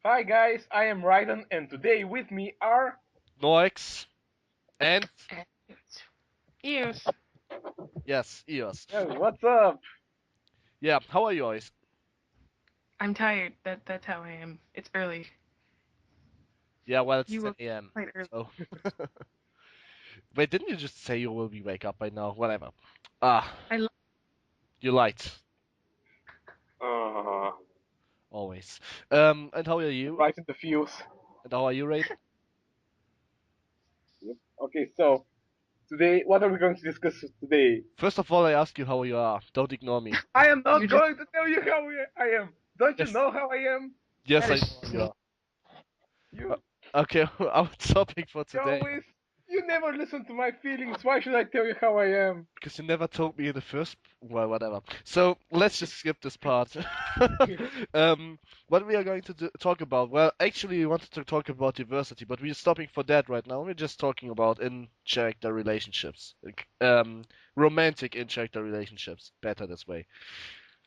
Hi guys, I am Raiden, and today with me are. Noix and And Ears. yes, EOS. Oh, what's up? Yeah, how are you guys? I'm tired. That's how I am. It's early. Yeah, well, it's You 10 woke a.m. quite early. So, wait, didn't you just say you will be wake up by now? Whatever. Ah, I love you lied. Uh, Always. And how are you? right in the fuse. And how are you, Raid? Yep. Okay, so today, what are we going to discuss today? First of all, I ask you how you are. Don't ignore me. I am you not just going to tell you how I am. Don't you Yes, know how I am? yes, that I is know how you me. are. You, Okay, our topic for you today, always, you never listen to my feelings. Why should I tell you how I am? because you never told me in the first. Well, whatever. So let's just skip this part. um, what we are going to talk about? Well, actually, we wanted to talk about diversity, but we're stopping for that right now. We're just talking about in-character relationships, romantic in-character relationships. Better this way.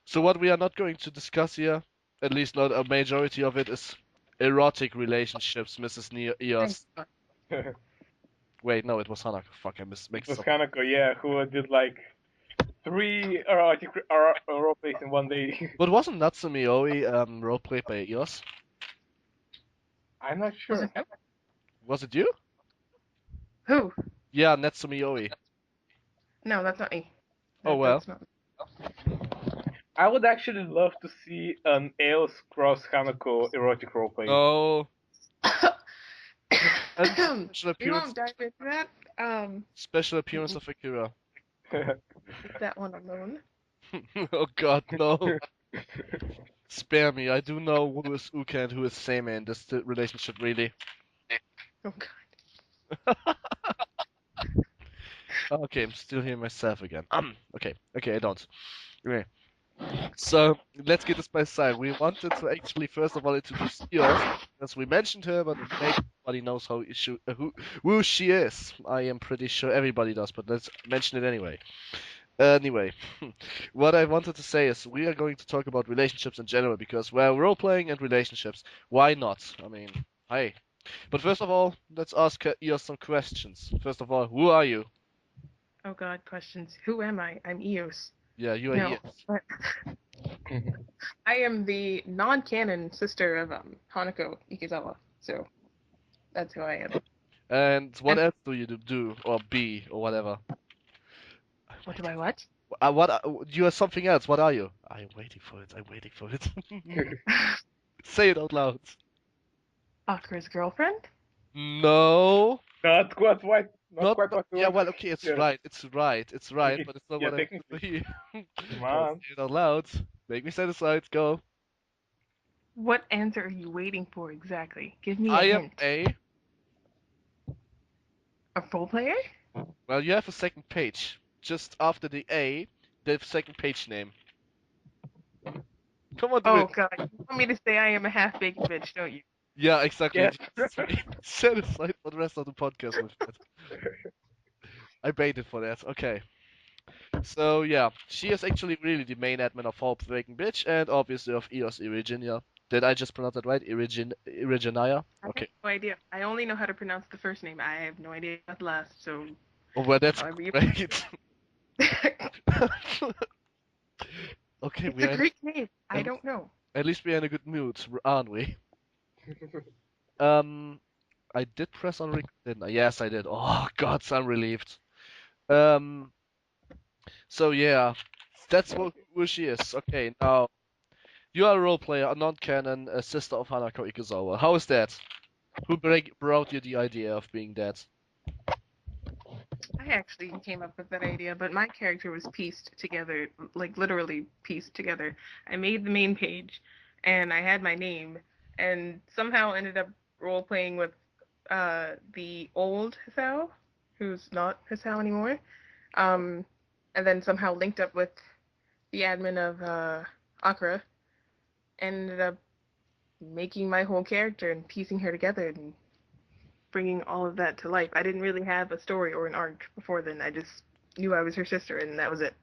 So what we are not going to discuss here, at least not a majority of it, is erotic relationships, Mrs. Thank Eos. God. It Wait, no, it was Hanako. Fuck, was mixed up. Hanako, yeah, who did like three erotic role plays in one day. But wasn't Natsumi Oi roleplayed by Eos? I'm not Was sure. it him? Was it you? Who? Yeah, Natsumi Oi. No, that's not me. Oh That well. that's not me. I would actually love to see an Aeos cross Hanako erotic roleplay. No. And special we appearance, won't dive into that. special appearance of Akira. Leave that one alone. Oh God, no. Spare me. I do know who is Uka and who is Seime in this relationship, really. Oh God. Okay, I'm still hearing myself again. Okay, I don't. Okay. So let's get this by side. We wanted to actually first of all introduce Eos, as we mentioned her, but maybe nobody knows who she is. I am pretty sure everybody does, but let's mention it anyway. Anyway, what I wanted to say is we are going to talk about relationships in general because, well, role playing and relationships. Why not? I mean, hey. But first of all, let's ask Eos some questions. First of all, who are you? Oh God. Questions. Who am I? I'm Eos. Yeah, you are No, Eos. but I am the non-canon sister of Hanako Ikizawa. So that's who I am. And what And else do you do or be or whatever? what do I what? What you are something else? What are you? I'm waiting for it. I'm waiting for it. Say it out loud. Akira's girlfriend? No, Not quite what, not not, quite not. what we Yeah, want to well, okay, it's hear. right. It's right. It's right. But it's not Yeah, what I wanted to technically. hear. Come Come on, on. say it out loud. Make me satisfied. Go. What answer are you waiting for exactly? Give me a I am hint. a. A role player? Well, you have a second page. Just after the A, the second page name. Come on, do Oh it. god, you want me to say I am a half-baked bitch, don't you? Yeah, exactly. Yeah. Just make me satisfied for the rest of the podcast with that. I baited for that. Okay. So yeah, she is actually really the main admin of Hope the Waking Bitch and obviously of EOS Iriginia. Did I just pronounce that right? Iriginia? I have Okay. no idea. I only know how to pronounce the first name. I have no idea about the last, so Oh well, that's however you great. Okay, It's we a are Greek name. I at least, don't know. at least we are in a good mood, aren't we? Um, I did press on record, didn't I? Yes, I did. Oh God, so I'm relieved. Um, so yeah, that's who she is. Okay, now you are a role player, a non-canon, a sister of Hanako Ikuzawa. How is that? Who brought you the idea of being that? I actually came up with that idea, but my character was pieced together, like literally pieced together. I made the main page, and I had my name, and somehow ended up role playing with the old Hisao, who's not Hisao anymore. Um, and then somehow linked up with the admin of Akira, and ended up making my whole character and piecing her together and bringing all of that to life. I didn't really have a story or an arc before then. I just knew I was her sister, and that was it.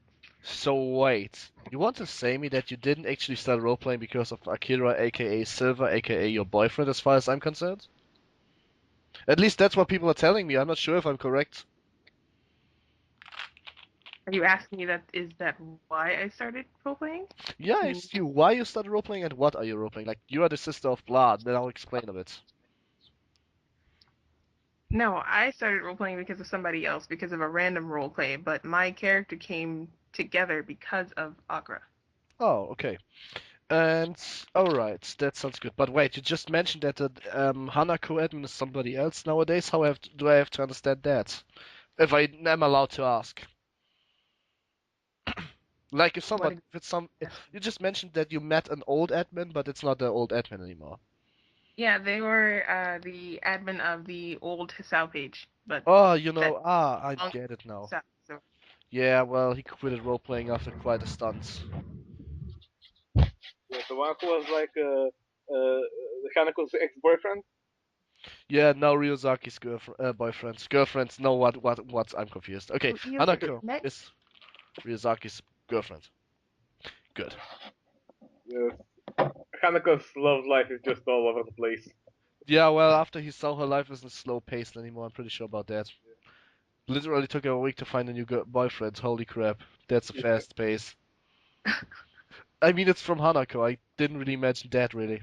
So wait, you want to say me that you didn't actually start roleplaying because of Akira, aka Silver, aka your boyfriend, as far as I'm concerned? At least that's what people are telling me. I'm not sure if I'm correct. Are you asking me that why I started role playing? Yeah, I Mm. asked you why you started roleplaying and what are you roleplaying. Like, you are the sister of blood, then I'll explain a bit. No, I started role playing because of somebody else, because of a random role play, but my character came together because of Akira. Oh, okay. And alright, that sounds good. But wait, you just mentioned that the Hanako admin is somebody else nowadays. How do I have to understand that? If I am allowed to ask. Like What if it's some, exactly? you just mentioned that you met an old admin, but it's not the old admin anymore. Yeah, they were the admin of the old Hisao page, but Oh, that I long get it now. Hisao, so Yeah, well, he quitted role playing after quite a stunt. Yeah, the one who was like Hanako's ex-boyfriend. Yeah, now Ryozaki's boyfriend. Girlfriend, no, what? I'm confused. Okay, you Hanako met. is Ryozaki's girlfriend. Good. Yes. Hanako's love life is just all over the place. Yeah, well, after he saw her life isn't slow paced anymore, I'm pretty sure about that. Literally took her a week to find a new boyfriend. Holy crap, that's a Yeah. fast pace. I mean, it's from Hanako. I didn't really imagine that, really.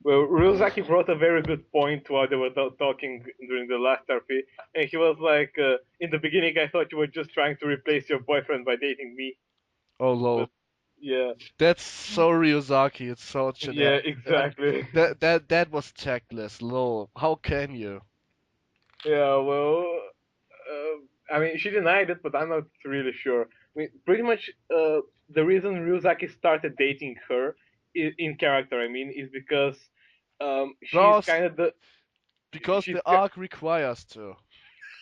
Well, Ryuzaki brought a very good point while they were talking during the last RP, and he was like, "In the beginning, I thought you were just trying to replace your boyfriend by dating me." Oh, But lol. yeah, That's so Ryuzaki. It's so yeah, generic. Like exactly. that was tactless. Lol. How can you? Yeah, well, I mean, she denied it, but I'm not really sure. I mean, pretty much, the reason Ryuzaki started dating her in character, I mean, is because she's Because kind of the because she's. the arc requires to.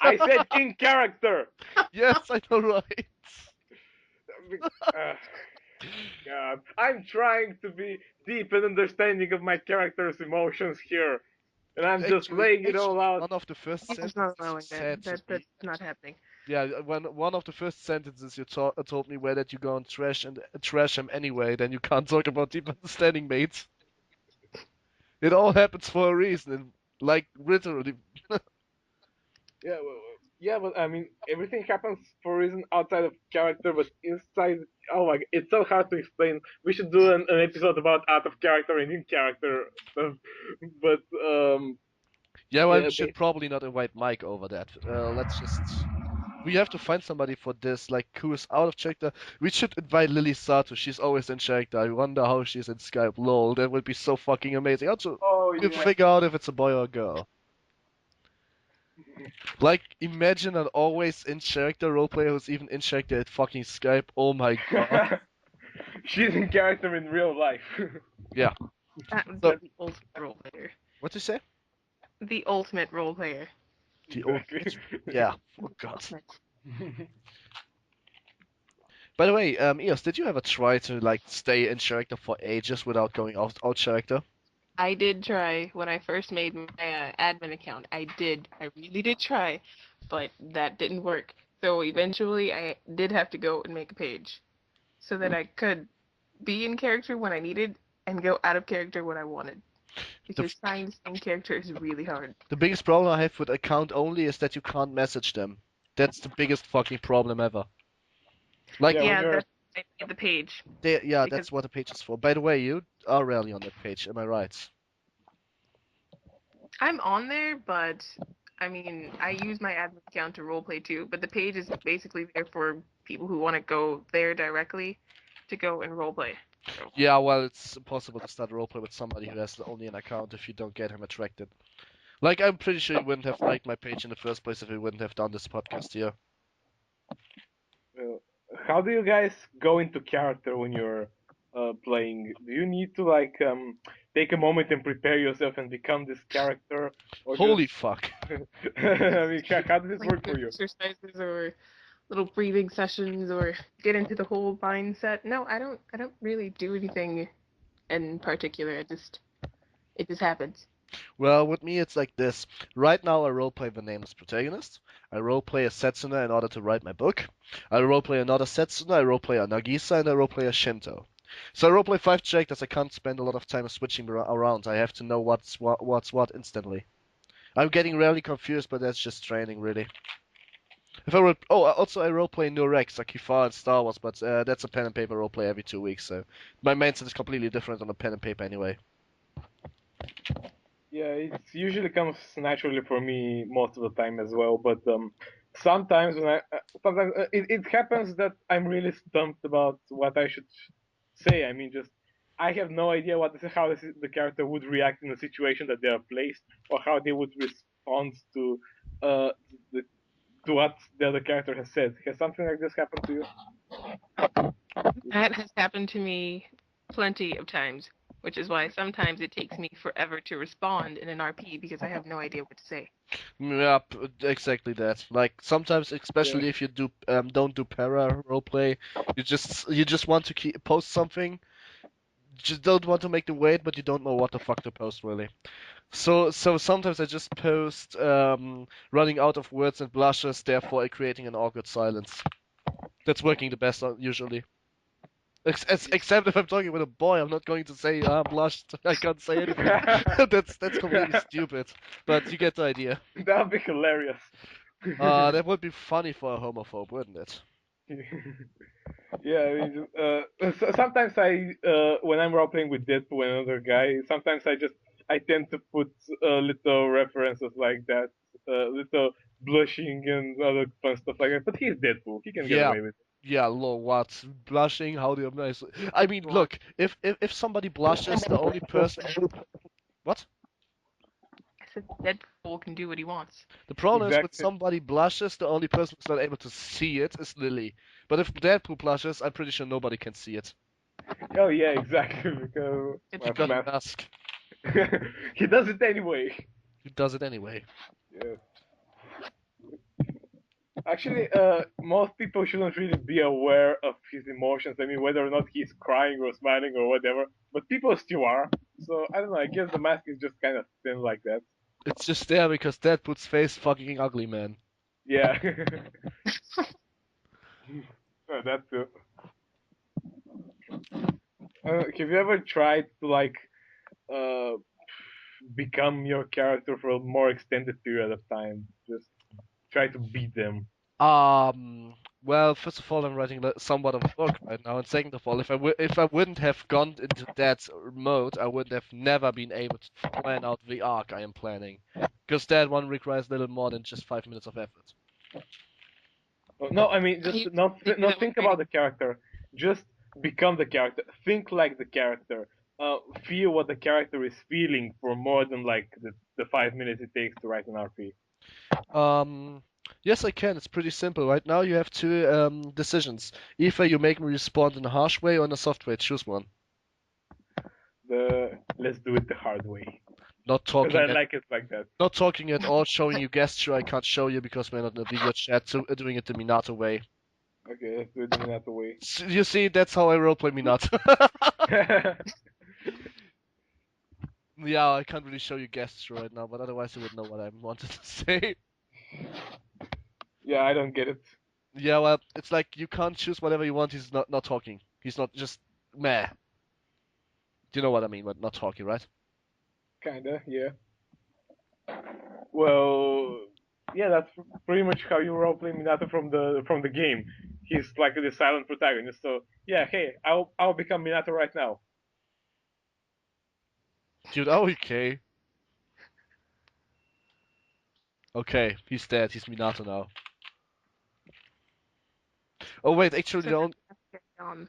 I said in character. Yes, I know, right? Uh, God, I'm trying to be deep and understanding of my character's emotions here, and I'm just laying it all Actually, out. one of the first He's just not sentences you allowing that. said to That's me. not happening. Yeah, when one of the first sentences you told me were that you go and trash him anyway, then you can't talk about deep understanding, mate. It all happens for a reason, and like literally. Yeah, well, yeah, but I mean, everything happens for a reason outside of character, but inside. Oh my, it's so hard to explain. We should do an episode about out of character and in character stuff. But Yeah, well, we yeah, should probably not invite Mike over that. Let's just. We have to find somebody for this, like who is out of character. We should invite Lily Sato. She's always in character. I wonder how she's in Skype. Lol, that would be so fucking amazing. Also, oh we'll yeah. figure out if it's a boy or a girl. Like, imagine an always in character roleplayer who's even in character at fucking Skype. Oh my god. She's in character in real life. Yeah. That would So, be the ultimate role player. what do you say? The ultimate role player. The old Exactly. bitch. Yeah. Oh god. Ultimate. By the way, Eos, did you ever try to like stay in character for ages without going out character? I did try when I first made my admin account. I really did try, but that didn't work. So eventually, I did have to go and make a page so that I could be in character when I needed and go out of character when I wanted. The Because trying to stay in character is really hard. the biggest problem I have with account only is that you can't message them. That's the biggest fucking problem ever. Like, Yeah, when Yeah, you're that's why I made the page yeah, because that's what the page is for. By the way, you are rarely on that page, am I right? I'm on there, but I mean, I use my admin account to roleplay too. But the page is basically there for people who want to go there directly to go and roleplay. So Yeah, well, it's impossible to start a roleplay with somebody who has only an account if you don't get him attracted. Like, I'm pretty sure you wouldn't have liked my page in the first place if we wouldn't have done this podcast here. uh, how do you guys go into character when you're playing? Do you need to like take a moment and prepare yourself and become this character, or just Holy fuck. I mean, how does this like work do for you? exercises or little breathing sessions or get into the whole mindset. No, I don't. I don't really do anything in particular. It just happens. Well, with me, it's like this. Right now, I roleplay the nameless protagonist. I roleplay a Setsuna in order to write my book. I roleplay another Setsuna, I roleplay a Nagisa, and I roleplay a Shinto. So I roleplay 5 characters. I can't spend a lot of time switching around. I have to know what's what instantly. I'm getting rarely confused, but that's just training, really. If I also I roleplay New Rex, like Kifar and Star Wars, but that's a pen and paper roleplay every 2 weeks, so my mindset is completely different on a pen and paper anyway. Yeah, it usually comes naturally for me most of the time as well. But sometimes sometimes it happens that I'm really stumped about what I should say. I mean, just I have no idea how the character would react in a situation that they are placed, or how they would respond to uh the, to what the other character has said. Has something like this happened to you? That has happened to me plenty of times, which is why sometimes it takes me forever to respond in an RP because I have no idea what to say. Yeah, exactly that. Like sometimes, Yeah. especially if you don't do para roleplay, you just want to post something, just don't want to make them wait, but you don't know what the fuck to post really. So sometimes I just post running out of words and blushes, therefore creating an awkward silence. That's working the best usually. Except if I'm talking with a boy, I'm not going to say blushed. I can't say anything. That's completely stupid. But you get the idea. That would be hilarious. That would be funny for a homophobe, wouldn't it? Yeah, I mean, sometimes when I'm role playing with Deadpool and another guy, sometimes I tend to put little references like that, little blushing and other fun stuff like that. But he's Deadpool; he can get Yeah, away with yeah, lol, what? Blushing? How do you nice? I mean, Well, look, if somebody blushes, the only person. What? I said Deadpool can do what he wants. The it. problem is with Exactly. somebody blushes, the only person who's not able to see it is Lily. But if Deadpool blushes, I'm pretty sure nobody can see it. Oh yeah, exactly. Because Good He to well, got know. a math. mask. He does it anyway. He does it anyway. Yeah. Actually, most people shouldn't really be aware of his emotions. I mean, whether or not he's crying or smiling or whatever, but people still are. So I don't know. I guess the mask is just kind of thin like that. It's just there because Deadpool's face fucking ugly, man. Yeah. That too. Have you ever tried to uh, become your character for a more extended period of time? Just try to beat them. Um, well, first of all, I'm writing somewhat of a book right now, and second of all, if I wouldn't have gone into that mode, I would have never been able to plan out the arc I am planning, because that one requires little more than just 5 minutes of effort. No, I mean I just used to do not that with think about writing. the character. Just become the character. Think like the character. Feel what the character is feeling for more than like the 5 minutes it takes to write an RP. Um, yes, I can. It's pretty simple. Right now, you have two decisions. Either you make me respond in a harsh way or in a soft way. Choose one. The Let's do it the hard way Not because I talking at like it like that. not talking at all. Showing you gesture. I can't show you because we're not in a video chat. So doing it the Minato way. Okay, let's do it the Minato way. You see, that's how I roleplay Minato. Yeah, I can't really show you gesture right now, but otherwise you would know what I wanted to say. Yeah, I don't get it. Yeah, well, it's like you can't choose whatever you want. He's not talking. He's not just meh. Do you know what I mean? But not talking, right? Kinda, yeah. Well, yeah, that's pretty much how you roleplay Minato from the game. He's like the silent protagonist. So yeah, hey, I'll become Minato right now. Dude, oh, okay. Okay, he's dead. He's Minato now. Oh wait, actually, So don't. that's carry on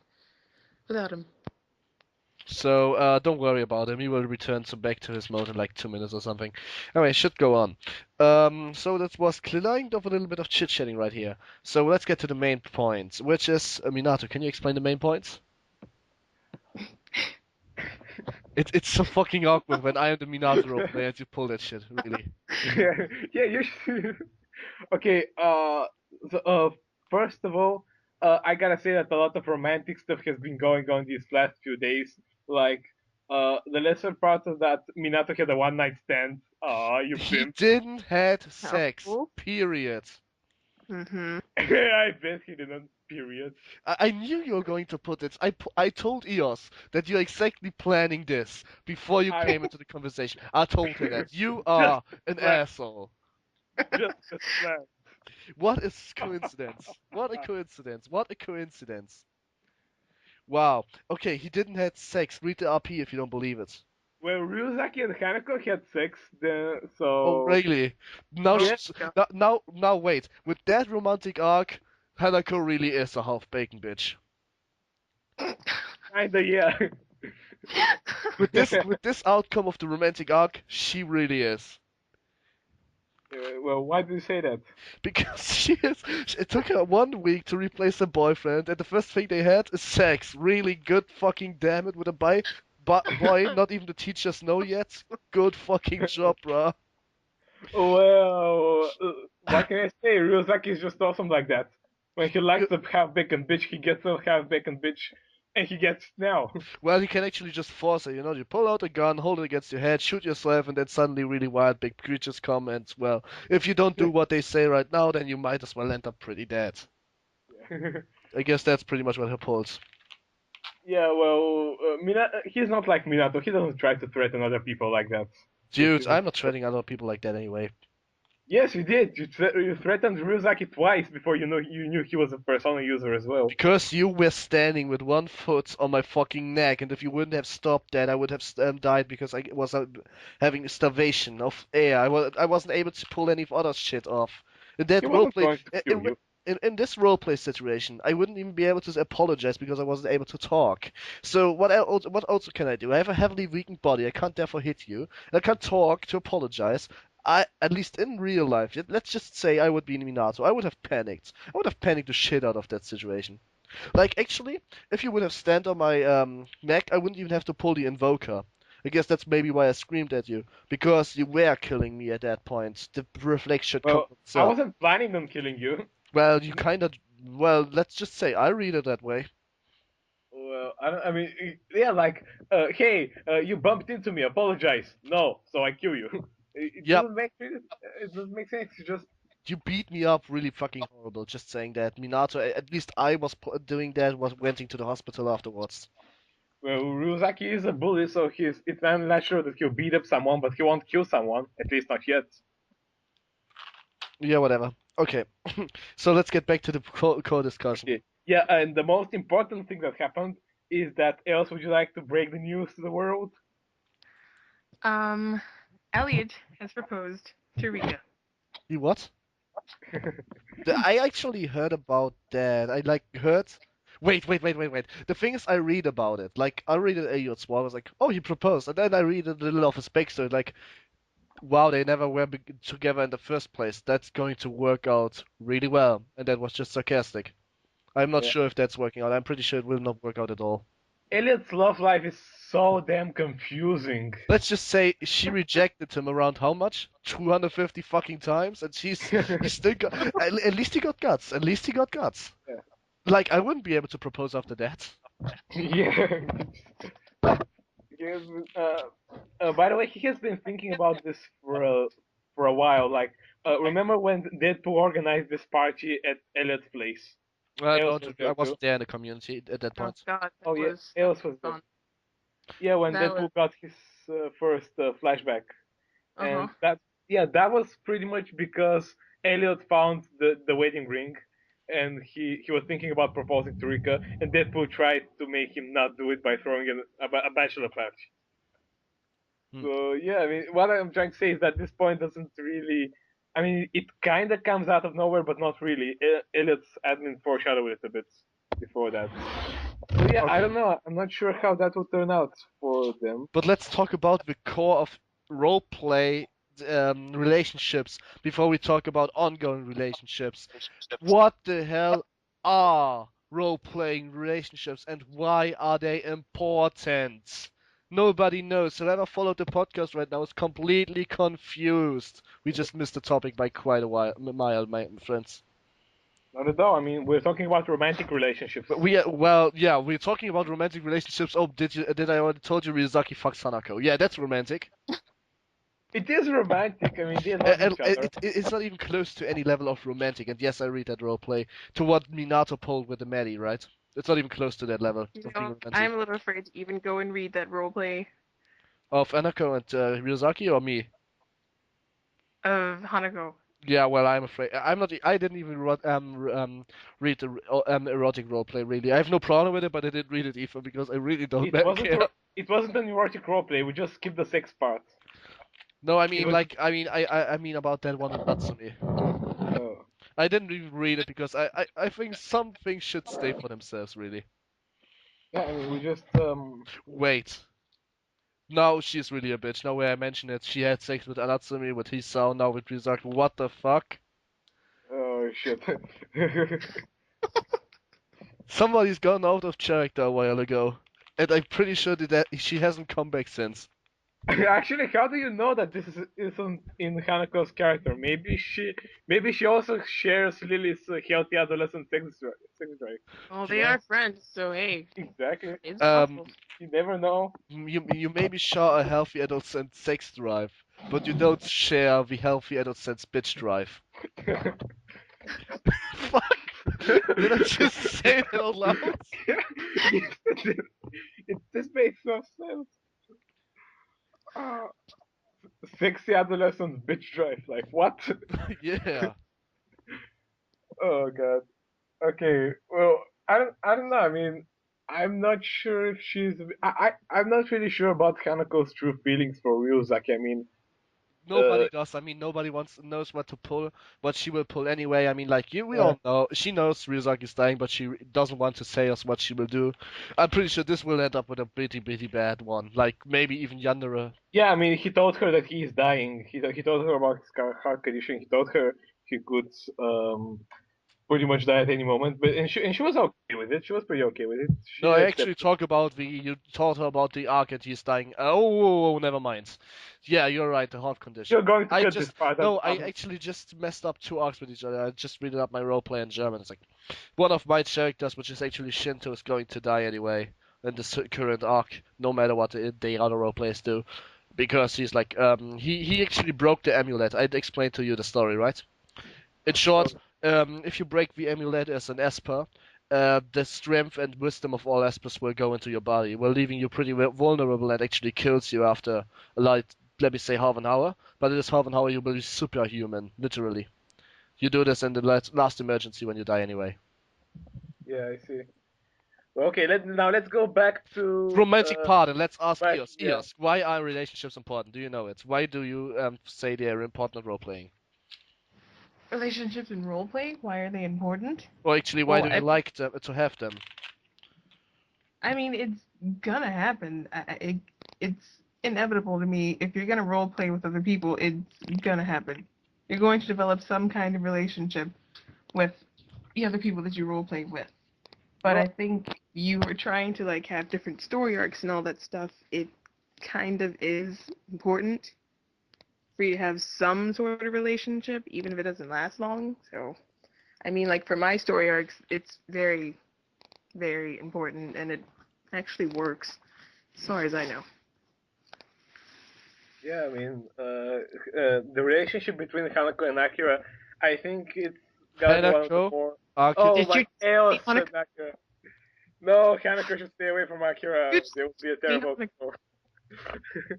without him. So don't worry about him. He will return back to his mode in like 2 minutes or something. Anyway, should go on. So that was kind of a little bit of chit chatting right here. So let's get to the main point, which is Minato. Can you explain the main points? It's so fucking awkward when I am the Minato roleplayer and you pull that shit. Really. Yeah, you should. Okay, so, first of all, I gotta say that a lot of romantic stuff has been going on these last few days. Like, The lesser part of that, Minato had a one night stand. Aw, you He pimp. didn't had sex. Oh. Period. Mm-hmm. I bet he didn't. Period. I knew you were going to put it. I told Eos that you're exactly planning this before you I came into the conversation. I told her that. You just are an plan. asshole. Just as planned. What a coincidence. What a coincidence. What a coincidence. Wow. Okay, he didn't have sex. Read the RP if you don't believe it. Well, Ryuzaki and Hanako had sex, then Oh, so really? Now, Oh, yeah, yeah. now, wait. With that romantic arc, Hanako really is a half-baked bitch. kinda yeah. With this outcome of the romantic arc, she really is. Well, why do you say that? Because it took her 1 week to replace her boyfriend, and the first thing they had is sex. Really good fucking damn it with a boy, not even the teachers know yet. Good fucking job, bruh. Well, what can I say? Ryuzaki is just awesome like that. When he likes a half bacon bitch, he gets a half bacon bitch, and he gets it now. Well, you can actually just force it, you know, you pull out a gun, hold it against your head, shoot yourself, and then suddenly really wild big creatures come, and, well, if you don't do what they say right now, then you might as well end up pretty dead. I guess that's pretty much what her pulls. Yeah, well, he's not like Minato. He doesn't try to threaten other people like that. Which Dude, is I'm not threatening other people like that anyway. yes, you did. You threatened Ryuzaki twice before you knew he was a persona user as well. Because you were standing with one foot on my fucking neck, and if you wouldn't have stopped that, I would have died because I was having starvation of air. I wasn't able to pull any other shit off. In that He wasn't roleplay, going to kill you. in this roleplay situation, I wouldn't even be able to apologize because I wasn't able to talk. So what also can I do? I have a heavily weakened body. I can't therefore hit you. I can't talk to apologize. At least in real life, let's just say I would be Minato. I would have panicked. I would have panicked the shit out of that situation. Like, actually, if you would have stand on my neck, I wouldn't even have to pull the invoker. I guess that's maybe why I screamed at you, because you were killing me at that point. The reflex should come Well, from I itself. wasn't planning on killing you. Well, you kind of. Well, let's just say I read it that way. Well, I don't. I mean, yeah, like, hey, you bumped into me. Apologize. No, so I kill you. It Yep, doesn't make it doesn't make sense. It's just you beat me up really fucking horrible. Just saying that. Minato, at least I was doing that, was went into the hospital afterwards. well, Ryuzaki is a bully, so I'm not sure that he'll beat up someone, but he won't kill someone. At least not yet. Yeah, whatever. Okay, so let's get back to the core discussion. Okay. Yeah, and the most important thing that happened is that else would you like to break the news to the world? Elliot has proposed to Rika. You what? I actually heard about that. I like heard. Wait. The thing is, I read about it. Like, I read it at Swap. I was like, oh, he proposed. And then I read a little of his backstory. Like, wow, they never were together in the first place. That's going to work out really well. And that was just sarcastic. I'm not Yeah. sure if that's working out. I'm pretty sure it will not work out at all. Elliot's love life is so damn confusing. Let's just say she rejected him around how much? 250 fucking times, and he still got. At least he got guts. At least he got guts. Yeah. Like, I wouldn't be able to propose after that. Yeah. Because, by the way, he has been thinking about this for a while. Like, remember when Deadpool organized this party at Elliot's place? Eos was I there too. wasn't there in the community at that Oh point. God, Oh yeah, that Eos was was there. fun. Yeah, when That was Deadpool got his first flashback, uh-huh. and that was pretty much because Elliot found the wedding ring, and he was thinking about proposing to Rika, and Deadpool tried to make him not do it by throwing a bachelor party. Hmm. So yeah, I mean, what I'm trying to say is that this point doesn't really. I mean, it kind of comes out of nowhere, but not really. Elliot's admin foreshadowed it a bit before that. So yeah, I Okay. don't know. I'm not sure how that will turn out for them. But let's talk about the core of roleplay relationships before we talk about ongoing relationships. What the hell are role-playing relationships and why are they important? Nobody knows. Whoever followed the podcast right now is completely confused. We just missed the topic by quite a while, mile, my friends. Not at all. I mean, we're talking about romantic relationships. But we're talking about romantic relationships. Oh, did I already told you Ryuzaki fucks Hanako? Yeah, that's romantic. It is romantic. I mean, they love And each other. it's not even close to any level of romantic. And yes, I read that roleplay to what Minato pulled with the Maddie, right? It's not even close to that level You of being know, romantic. I'm a little afraid to even go and read that roleplay Of Hanako and Ryuzaki or me? of Hanako. Yeah, well, I'm afraid I'm not. I didn't even read the erotic roleplay really. I have no problem with it, but I didn't read it either because I really don't care. It wasn't an erotic roleplay. We just skipped the sex part. No, I It mean was. like I mean about that one in Natsume. Oh. I didn't even read it because I think some things should stay for themselves really. Yeah, I mean, we just Wait. Now she's really a bitch. Now where I mention it, she had sex with Anatsumi, with Hisao, now with Rizak. What the fuck? Oh shit. Somebody's gone out of character a while ago. And I'm pretty sure that she hasn't come back since. Actually, how do you know that this isn't in Hanako's character? Maybe she also shares Lily's healthy adolescent sex drive. Well, She they knows. are friends, so hey, Exactly. it's Um, possible. You never know. you maybe share a healthy adolescent sex drive, but you don't share the healthy adolescent bitch drive. Fuck! Did I just say that out loud? Yes, this makes no sense. Uh, Sexy adolescent bitch drive. Like what? Yeah. Oh god. Okay. Well, I don't know. I mean, I'm not sure if I'm not really sure about Hanako's true feelings for Ryuzaki. I mean, Nobody does. I mean, nobody knows what to pull, what she will pull anyway. I mean, like we uh, all know, she knows Ryuzaki's dying, but she doesn't want to say us what she will do. I'm pretty sure this will end up with a pretty bad one. Like maybe even Yandere. yeah. I mean, he told her that he's dying. He told her about his heart condition. He told her he could pretty much die at any moment. But and she was okay with it. She was pretty okay with it. No, She I actually accepted. talk about you told her about the arc and he's dying. Oh, never mind. Yeah, you're right. The heart condition. You're going to I cut this just part. no, I actually just messed up two arcs with each other. I just read it up my roleplay in German. It's like one of my characters, which is actually Shinto, is going to die anyway in this current arc, no matter what the other roleplayers do, because he's like he actually broke the amulet. I explained to you the story, right? In short, if you break the amulet as an Esper, the strength and wisdom of all Espers will go into your body, while leaving you pretty vulnerable and actually kills you after let me say half an hour. But in this half an hour, you will be superhuman, literally. You do this in the last emergency when you die anyway. Yeah, I see. Well, okay, let's go back to Romantic part, and let's ask back. Eos. Yeah. Eos, why are relationships important? Do you know it? Why do you say they are important in role playing? Relationships in roleplay, why are they important? Or actually, why Well, do you like them, to have them? I mean, it's gonna happen. It's inevitable to me. If you're gonna role play with other people, it's gonna happen. You're going to develop some kind of relationship with the other people that you role play with. But Well, I think you were trying to like have different story arcs and all that stuff. It kind of is important for you to have some sort of relationship, even if it doesn't last long. So, I mean, like for my story arcs, it's very, very important, and it actually works, as far as I know. yeah, I mean, the relationship between Hanako and Akira, I think it's gonna be one of the Hanako, more. Akira. Oh Did my you chaos say Hanukkah? and Akira. No, Hanako should stay away from Akira. Did They would be a you say terrible Hanukkah? couple.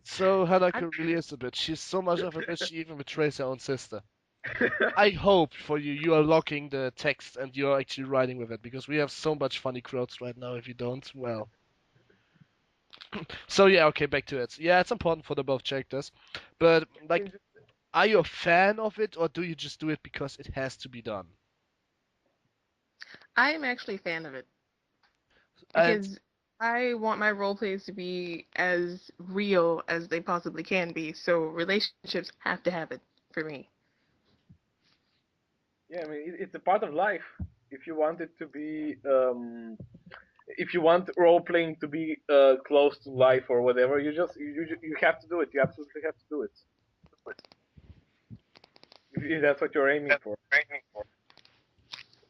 So I'm Hanako really is a bitch. She's so much of a bitch she even betrays her own sister. I hope for you you are locking the text and you're actually writing with it because we have so much funny quotes right now. If you don't, well. So yeah, okay, back to it. Yeah, it's important for the both characters, but like, are you a fan of it or do you just do it because it has to be done? I'm actually a fan of it And because I want my role plays to be as real as they possibly can be. So relationships have to have it for me. Yeah, I mean, it's a part of life. If you want it to be, if you want role playing to be close to life or whatever, you have to do it. You absolutely have to do it. If that's what you're aiming for.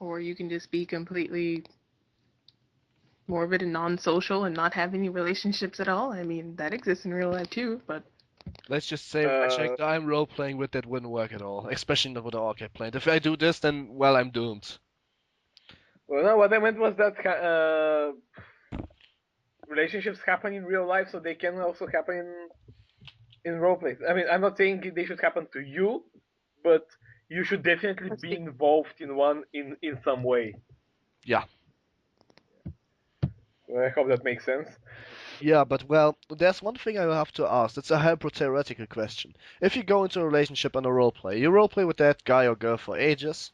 Or you can just be completely morbid and non-social and not have any relationships at all. I mean, that exists in real life too, but Let's just say I Uh, checked I'm role playing with that wouldn't work at all, especially not with the arcade plant. If I do this, then well, I'm doomed. well, no, what I meant was that relationships happen in real life, so they can also happen in roleplay. I mean, I'm not saying they should happen to you, but you should definitely let's be be involved in one in some way. Yeah. I hope that makes sense. Yeah, but well, there's one thing I have to ask. It's a hyper-theoretical question. If you go into a relationship and a roleplay, you roleplay with that guy or girl for ages.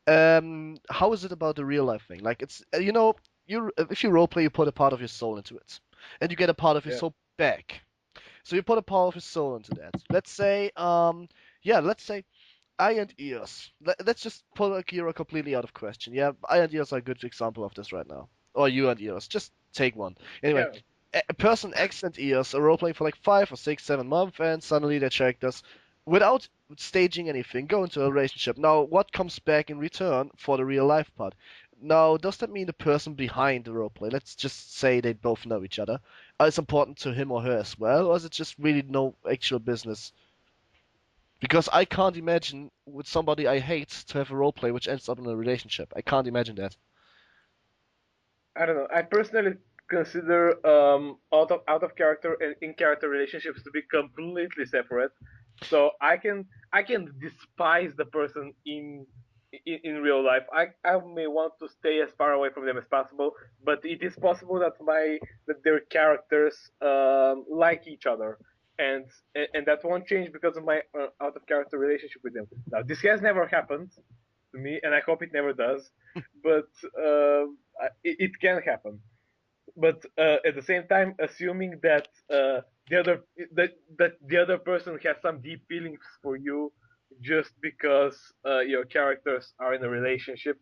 How is it about the real life thing? Like it's you if you roleplay, you put a part of your soul into it, and you get a part of your Yeah. soul back. So you put a part of your soul into that. Let's say, yeah, let's say eye and ears. Let's just put Akira completely out of question. Yeah, eye and ears are a good example of this right now. Or you and ears. Just take one. Anyway, Yeah. a person X and ears are roleplaying for like 5 or 6, 7 months, and suddenly their characters, without staging anything, go into a relationship. Now, what comes back in return for the real life part? Now, does that mean the person behind the roleplay, let's just say they both know each other, is important to him or her as well, or is it just really no actual business? Because I can't imagine with somebody I hate to have a roleplay which ends up in a relationship. I can't imagine that. I don't know. I personally consider out of character and in character relationships to be completely separate. So I can despise the person in real life. I may want to stay as far away from them as possible, but it is possible that their characters like each other, and and that won't change because of my out of character relationship with them. Now this has never happened to me, and I hope it never does. But it can happen. But at the same time, assuming that the other that the other person has some deep feelings for you just because your characters are in a relationship,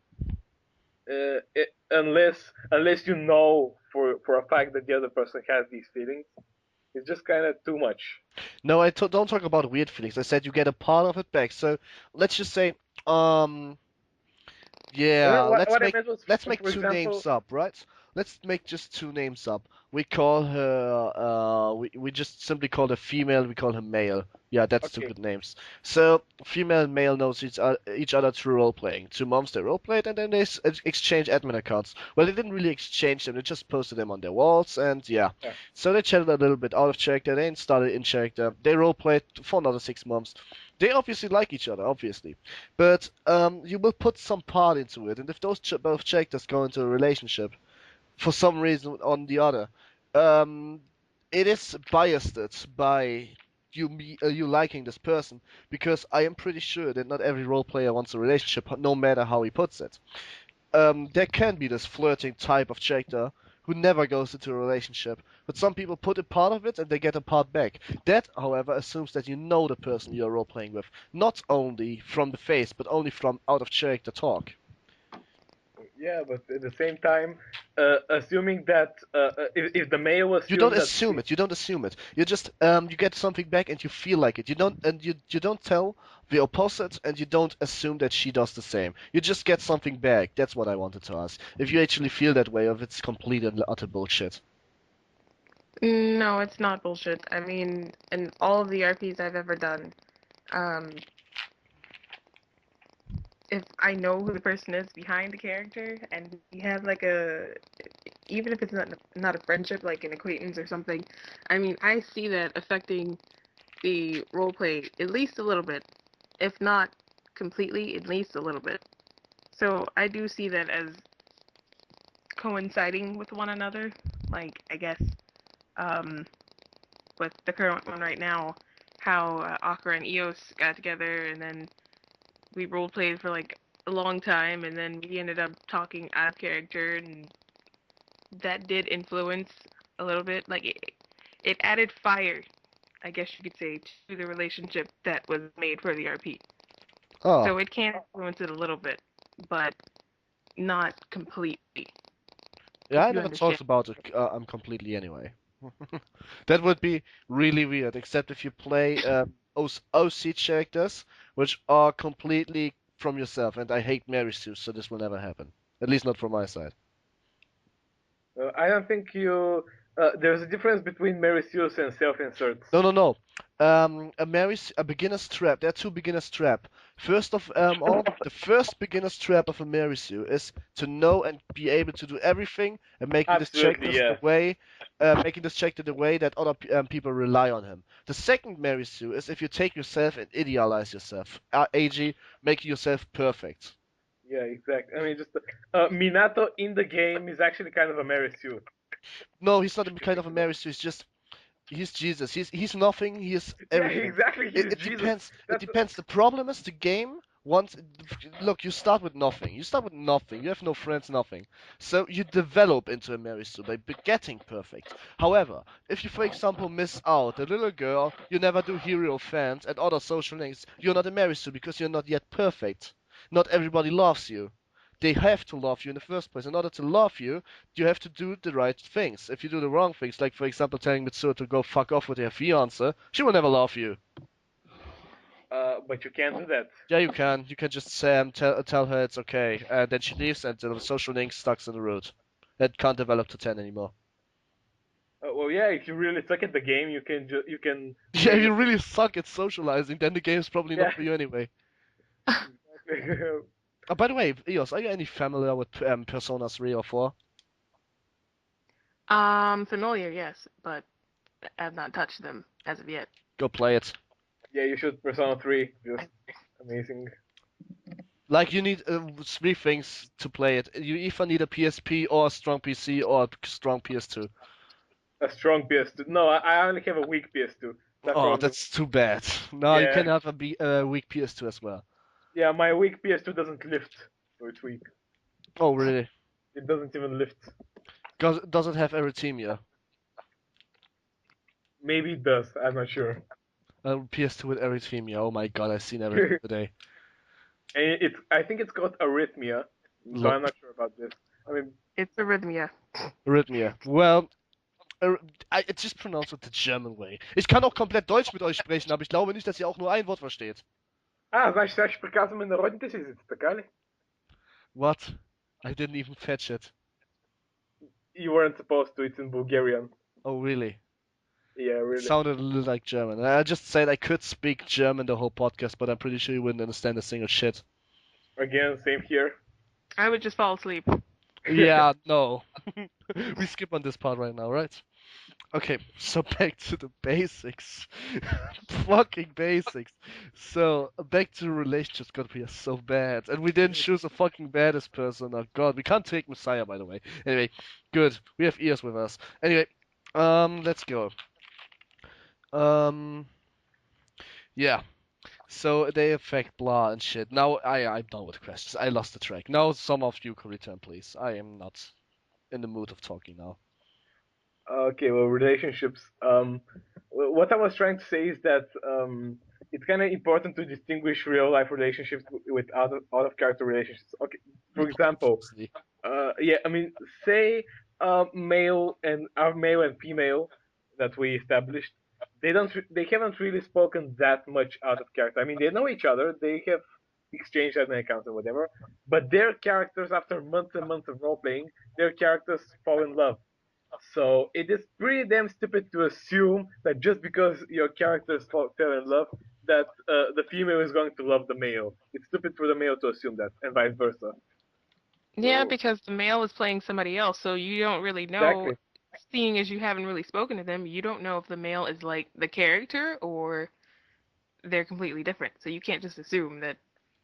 unless you know for a fact that the other person has these feelings, it's just kind of too much. No, don't talk about weird feelings. I said you get a part of it back. So let's just say, um, yeah, What I meant was, let's make for two names example, up, right? Let's make just two names up. We call her we just simply call her female, we call her male. Yeah, that's two okay, good names. So female and male knows each other through role playing. 2 months they role played and then they exchange admin accounts. Well, they didn't really exchange them, they just posted them on their walls and yeah. yeah, So they chatted a little bit out of character, then started in character. They role played for another 6 months. They obviously like each other, obviously. But you will put some part into it, and if those both characters go into a relationship for some reason on the other, um, it is biased by you liking this person because I am pretty sure that not every role player wants a relationship, no matter how he puts it. There can be this flirting type of character who never goes into a relationship, but some people put a part of it and they get a part back. That, however, assumes that you know the person you're role playing with, not only from the face, but only from out of character talk. yeah, but at the same time, assuming that if the male You don't assumes that assume it. You don't assume it. You just you get something back and you feel like it. You don't tell the opposite and you don't assume that she does the same. You just get something back. That's what I wanted to ask. If you actually feel that way, or if it's complete and utter bullshit. no, it's not bullshit. I mean, in all of the RPs I've ever done, um, if I know who the person is behind the character and we have like even if it's not a friendship, like an acquaintance or something, I mean, I see that affecting the role play at least a little bit, if not completely, at least a little bit. So I do see that as coinciding with one another. Like I guess um, with the current one right now, how Akira and Eos got together, and then we role played for like a long time, and then we ended up talking out of character, and that did influence a little bit. Like it added fire, I guess you could say, to the relationship that was made for the RP. Oh, So it can influence it a little bit, but not completely, yeah, if I you never understand. talked about it completely anyway. That would be really weird, except if you play OC characters, which are completely from yourself, and I hate Mary Sue, so this will never happen. At least not from my side. I don't think you. There's a difference between Mary Sue's and self-inserts. No. A beginner's trap. There are two beginner's trap. First of all, the first beginner's trap of a Mary Sue is to know and be able to do everything and making this Absolutely, checklist yeah. making this check the way that other people rely on him. The second Mary Sue is if you take yourself and idealize yourself, AG, making yourself perfect. Yeah, exactly. I mean, just Minato in the game is actually kind of a Mary Sue. No, he's not a kind of a Mary Sue. He's Jesus. He's nothing. He's Yeah, everything. exactly. He's It Jesus. depends. It depends. The problem is the game once. Look, you start with nothing. You start with nothing. You have no friends, nothing. So you develop into a Mary-Sue by getting perfect. However, if you, for example, miss out a little girl, you never do hero fans and other social links, you're not a Mary-Sue because you're not yet perfect. Not everybody loves you. They have to love you in the first place. In order to love you, you have to do the right things. If you do the wrong things, like for example telling Mitsuru to go fuck off with her fiance, she will never love you. But you can't do that. Yeah, you can. You can just say, tell her it's okay, and then she leaves, and the social link stuck in the road. It can't develop to 10 anymore. Well, yeah. If you really suck at the game, you can you can. Yeah, you really suck at socializing, then the game's probably Yeah. not for you anyway. Exactly. Oh, by the way, Eos, are you any familiar with Persona 3 or 4? Familiar, yes, but I have not touched them as of yet. Go play it. Yeah, you should. Persona 3, just amazing. Like, you need 3 things to play it. You either need a PSP or a strong PC or a strong PS2. A strong PS2. No, I only have a weak PS2. That's Oh, probably. that's too bad. No, you Yeah. can have a weak PS2 as well. Yeah, my weak PS2 doesn't lift, so it's weak. Oh, really? It doesn't even lift. Does it have erythemia? Maybe it does. I'm not sure. PS2 with erythemia. Oh my god, I've seen everything today. And I think it's called arrhythmia, so I'm not sure about this. I mean, It's arrhythmia. Arrhythmia. Well, I just pronounce it the German way. Ich kann auch komplett Deutsch mit euch sprechen, aber ich glaube nicht, dass ihr auch nur ein Wort versteht. значит, значит, приказываем на родине сидеть, так? What? I didn't even fetch it. You weren't supposed to. It's in Bulgarian. Oh, really? Yeah, It really. sounded a little like German. I just said I could speak German the whole podcast, but I'm pretty sure you wouldn't understand a single shit. Again, same here. I would just fall asleep. Yeah, no. We skip on this part right now, right? Okay, so back to the basics. Fucking basics. So, back to relationships. God, we are so bad. And we didn't choose a fucking baddest person. Oh god, we can't take Messiah, by the way. Anyway, good. We have ears with us. Anyway, let's go. Yeah. So they affect blah and shit. Now I'm done with questions. I lost the track. Now some of you can return, please. I am not in the mood of talking now. Okay, well, relationships. What I was trying to say is that it's kind of important to distinguish real life relationships with out of character relationships. Okay, for example, yeah, I mean, say male and female that we established, they haven't really spoken that much out of character. I mean, they know each other, they have exchanged admin accounts and whatever, but their characters, after months and months of role playing, their characters fall in love. So it is pretty damn stupid to assume that just because your characters fell in love, that the female is going to love the male. It's stupid for the male to assume that, and vice versa. Yeah, So- because the male is playing somebody else, so you don't really know. Exactly. Seeing as you haven't really spoken to them, you don't know if the male is like the character or they're completely different. So you can't just assume that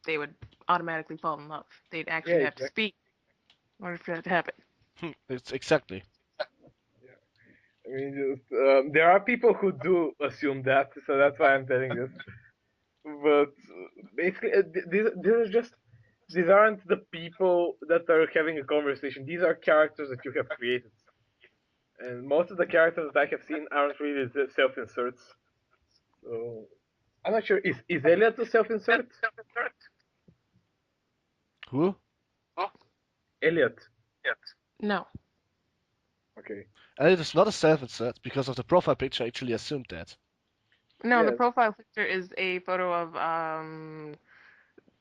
they would automatically fall in love. They'd actually Yeah, have to speak in order for that to happen. It's exactly. I mean, just, there are people who do assume that, so that's why I'm telling this. But basically, these aren't the people that are having a conversation. These are characters that you have created, and most of the characters that I have seen aren't really the self-inserts. So I'm not sure. Is Elliot a self-insert? Who? Elliot. No. Okay. And it is not a self-insert because of the profile picture. I actually assumed that. No, the Yes. profile picture is a photo of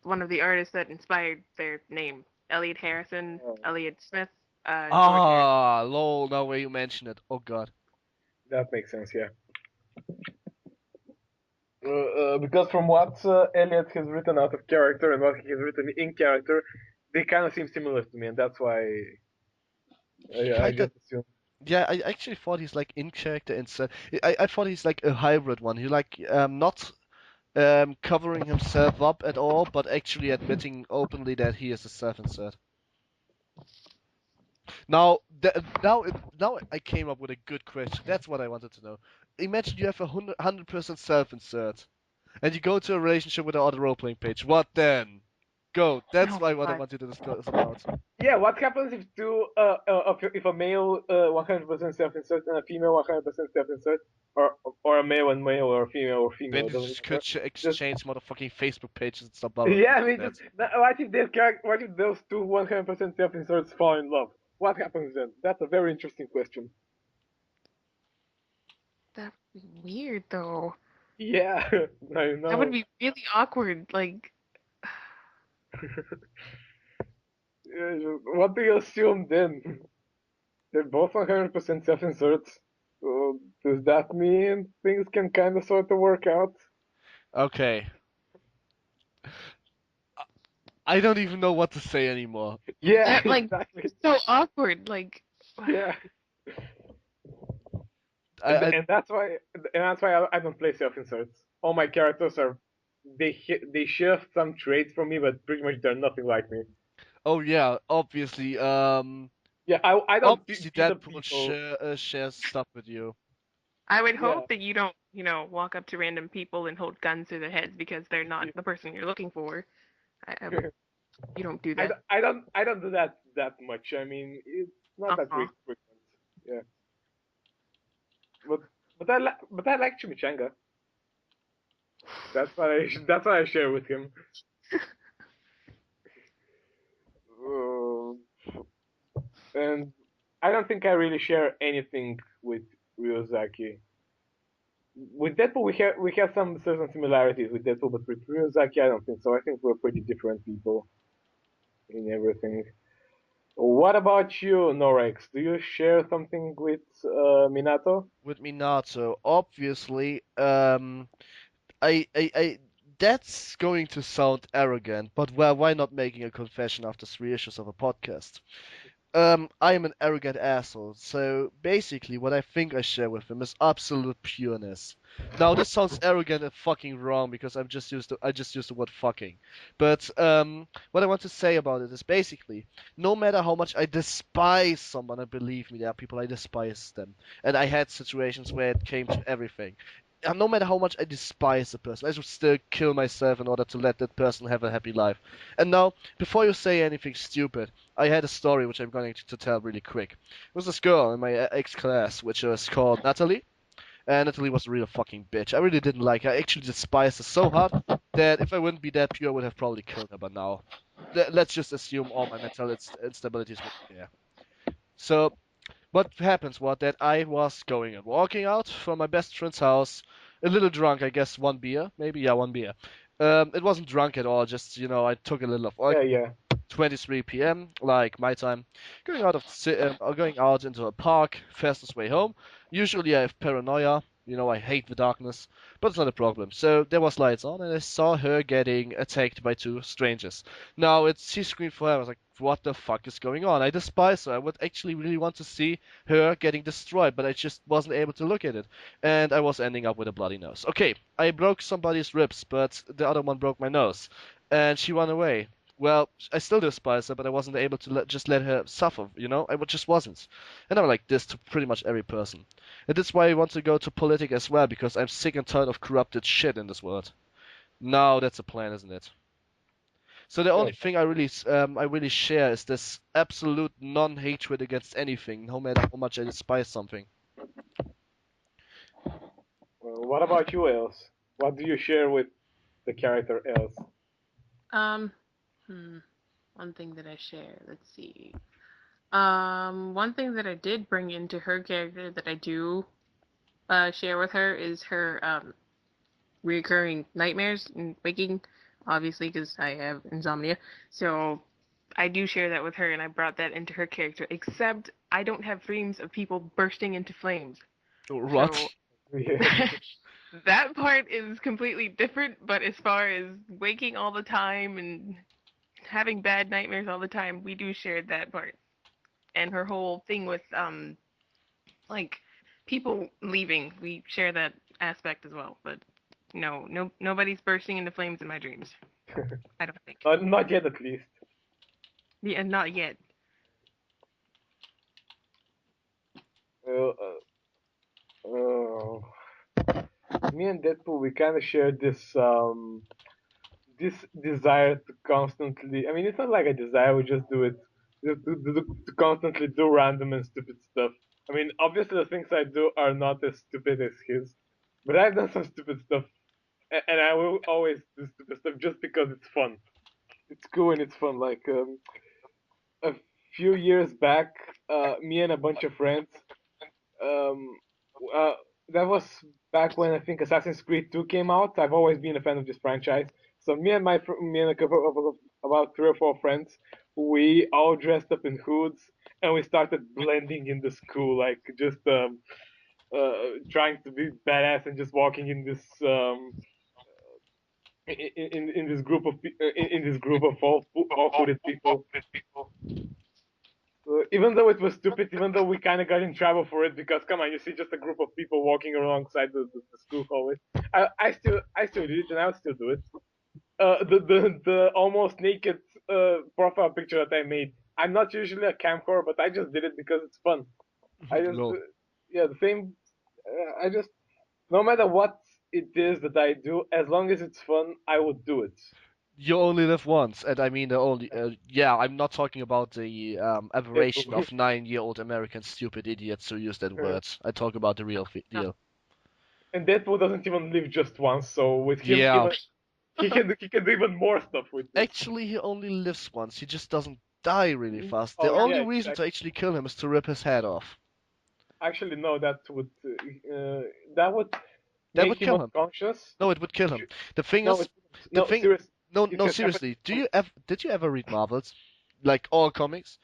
one of the artists that inspired their name, Elliot Harrison, Oh, Elliot Smith, George Harrison. Ah, lol, now where you mention it. Oh god. that makes sense. Yeah. Because from what Elliot has written out of character and what he has written in character, they kind of seem similar to me, and that's why I Kinda. just assumed. Yeah, I actually thought he's like in character instead. I thought he's like a hybrid one. He like not covering himself up at all, but actually admitting openly that he is a self-insert. Now, now I came up with a good question. That's what I wanted to know. Imagine you have a 100% self-insert, and you go to a relationship with another role-playing page. What then? Go. That's Oh why what I God. want you to discuss about. Yeah, what happens if if a male 100% self-insert and a female 100% self-insert, or a male and male, or a female or Then female, you doesn't just could matter. Just exchange motherfucking Facebook pages and stop bothering yeah, me I mean, with just that. what if those two 100% self-inserts fall in love? What happens then? That's a very interesting question. That would be weird though. Yeah, I That would know. be really awkward. Like, What do you assume then? They're both 100% self-inserts. Does that mean things can kind of sort of work out? Okay. I don't even know what to say anymore. Yeah, that like exactly. so awkward. Like, Yeah, I, I and that's why I don't play self-inserts. All my characters are they share some traits from me, but pretty much they're nothing like me. oh yeah, obviously, Yeah, I don't obviously see the Deadpool people. shares stuff with you. I would Yeah, hope that you don't, walk up to random people and hold guns to their heads because they're not the person you're looking for. I would. You don't do that. I don't do that much. I mean, it's not that Uh-huh. frequent. Yeah, but but I like chimichanga. That's what I share with him. Uh, and I don't think I really share anything with Ryozaki. With Deadpool, we have some certain similarities with Deadpool, but with Ryozaki, I don't think so. I think we're pretty different people in everything. What about you, Norex? Do you share something with Minato? With Minato, obviously, I that's going to sound arrogant, but well, why not making a confession after 3 issues of a podcast? I am an arrogant asshole. So basically, what I think I share with him is absolute pureness. Now, this sounds arrogant and fucking wrong because I just used the word fucking. But what I want to say about it is basically, no matter how much I despise someone, and believe me, there are people I despise them, and I had situations where it came to everything. And no matter how much I despise a person, I would still kill myself in order to let that person have a happy life. And now, before you say anything stupid, I had a story which I'm going to tell really quick. There was this girl in my ex class which was called Natalie, and Natalie was a real fucking bitch. I really didn't like her. I actually despised her so hard that if I wouldn't be that pure, I would have probably killed her by now. Let's just assume all my mental instabilities were there. So what happens was that I was going and walking out from my best friend's house, a little drunk, I guess, 1 beer, maybe, yeah, 1 beer. It wasn't drunk at all, just, I took a little of Yeah, yeah. 23 p.m., like my time, going out into a park, fastest way home. Usually I have paranoia, I hate the darkness, but it's not a problem. So there was lights on, and I saw her getting attacked by two strangers. Now she screamed for help. I was like, what the fuck is going on? I despise her. I would actually really want to see her getting destroyed, but I just wasn't able to look at it, and I was ending up with a bloody nose. Okay, I broke somebody's ribs, but the other one broke my nose, and she ran away. Well, I still despise her, but I wasn't able to just let her suffer, just wasn't. And I'm like this to pretty much every person. And that's why I want to go to politic as well, because I'm sick and tired of corrupted shit in this world. Now that's a plan, isn't it? So the Yeah. only thing I really share is this absolute non-hatred against anything, no matter how much I despise something. What about you, Els? What do you share with the character Els? Um, hmm. One thing that I share. Let's see. One thing that I did bring into her character that I do share with her is her recurring nightmares and waking obviously, because I have insomnia. So I do share that with her, and I brought that into her character. Except I don't have dreams of people bursting into flames. So What? Yeah. that part is completely different. But as far as waking all the time and having bad nightmares all the time, we do share that part. And her whole thing with like people leaving, we share that aspect as well. But no, nobody's bursting into flames in my dreams. I don't think. Not yet, at least. Yeah, not yet. Uh, uh, Me and Deadpool, we kind of share this desire to constantly. I mean, it's not like a desire. We just do it to constantly do random and stupid stuff. I mean, obviously the things I do are not as stupid as his, but I've done some stupid stuff, and I will always do stupid stuff just because it's fun. It's cool and it's fun. Like a few years back, me and a bunch of friends um, uh, that was back when I think Assassin's Creed 2 came out. I've always been a fan of this franchise. So me and a couple of about 3 or 4 friends, we all dressed up in hoods and we started blending in the school, like just trying to be badass and just walking in this in this group of in this group of all hooded people. Even though it was stupid, even though we kind of got in trouble for it, because come on, you see just a group of people walking alongside the school hallway. I still did it, and I would still do it. The almost naked profile picture that I made. I'm not usually a camcorder, but I just did it because it's fun. I just Lol. yeah, the same. I just no matter what it is that I do, as long as it's fun, I would do it. You only live once, and I mean the only. Yeah, I'm not talking about the aberration Deadpool. of 9-year-old American stupid idiots who use that word. I talk about the real No. deal. And Deadpool doesn't even live just once, so with him, Yeah, even he can do even more stuff with this. actually, he only lives once. He just doesn't die really fast. The Oh Yeah. only yeah, reason to actually kill him is to rip his head off. actually no, that would That make would him kill him. unconscious. No, it would kill If him. you, The thing no, is, it, the no, thing. serious. No, It no, has happened. seriously. Did you ever read Marvels? Like all comics?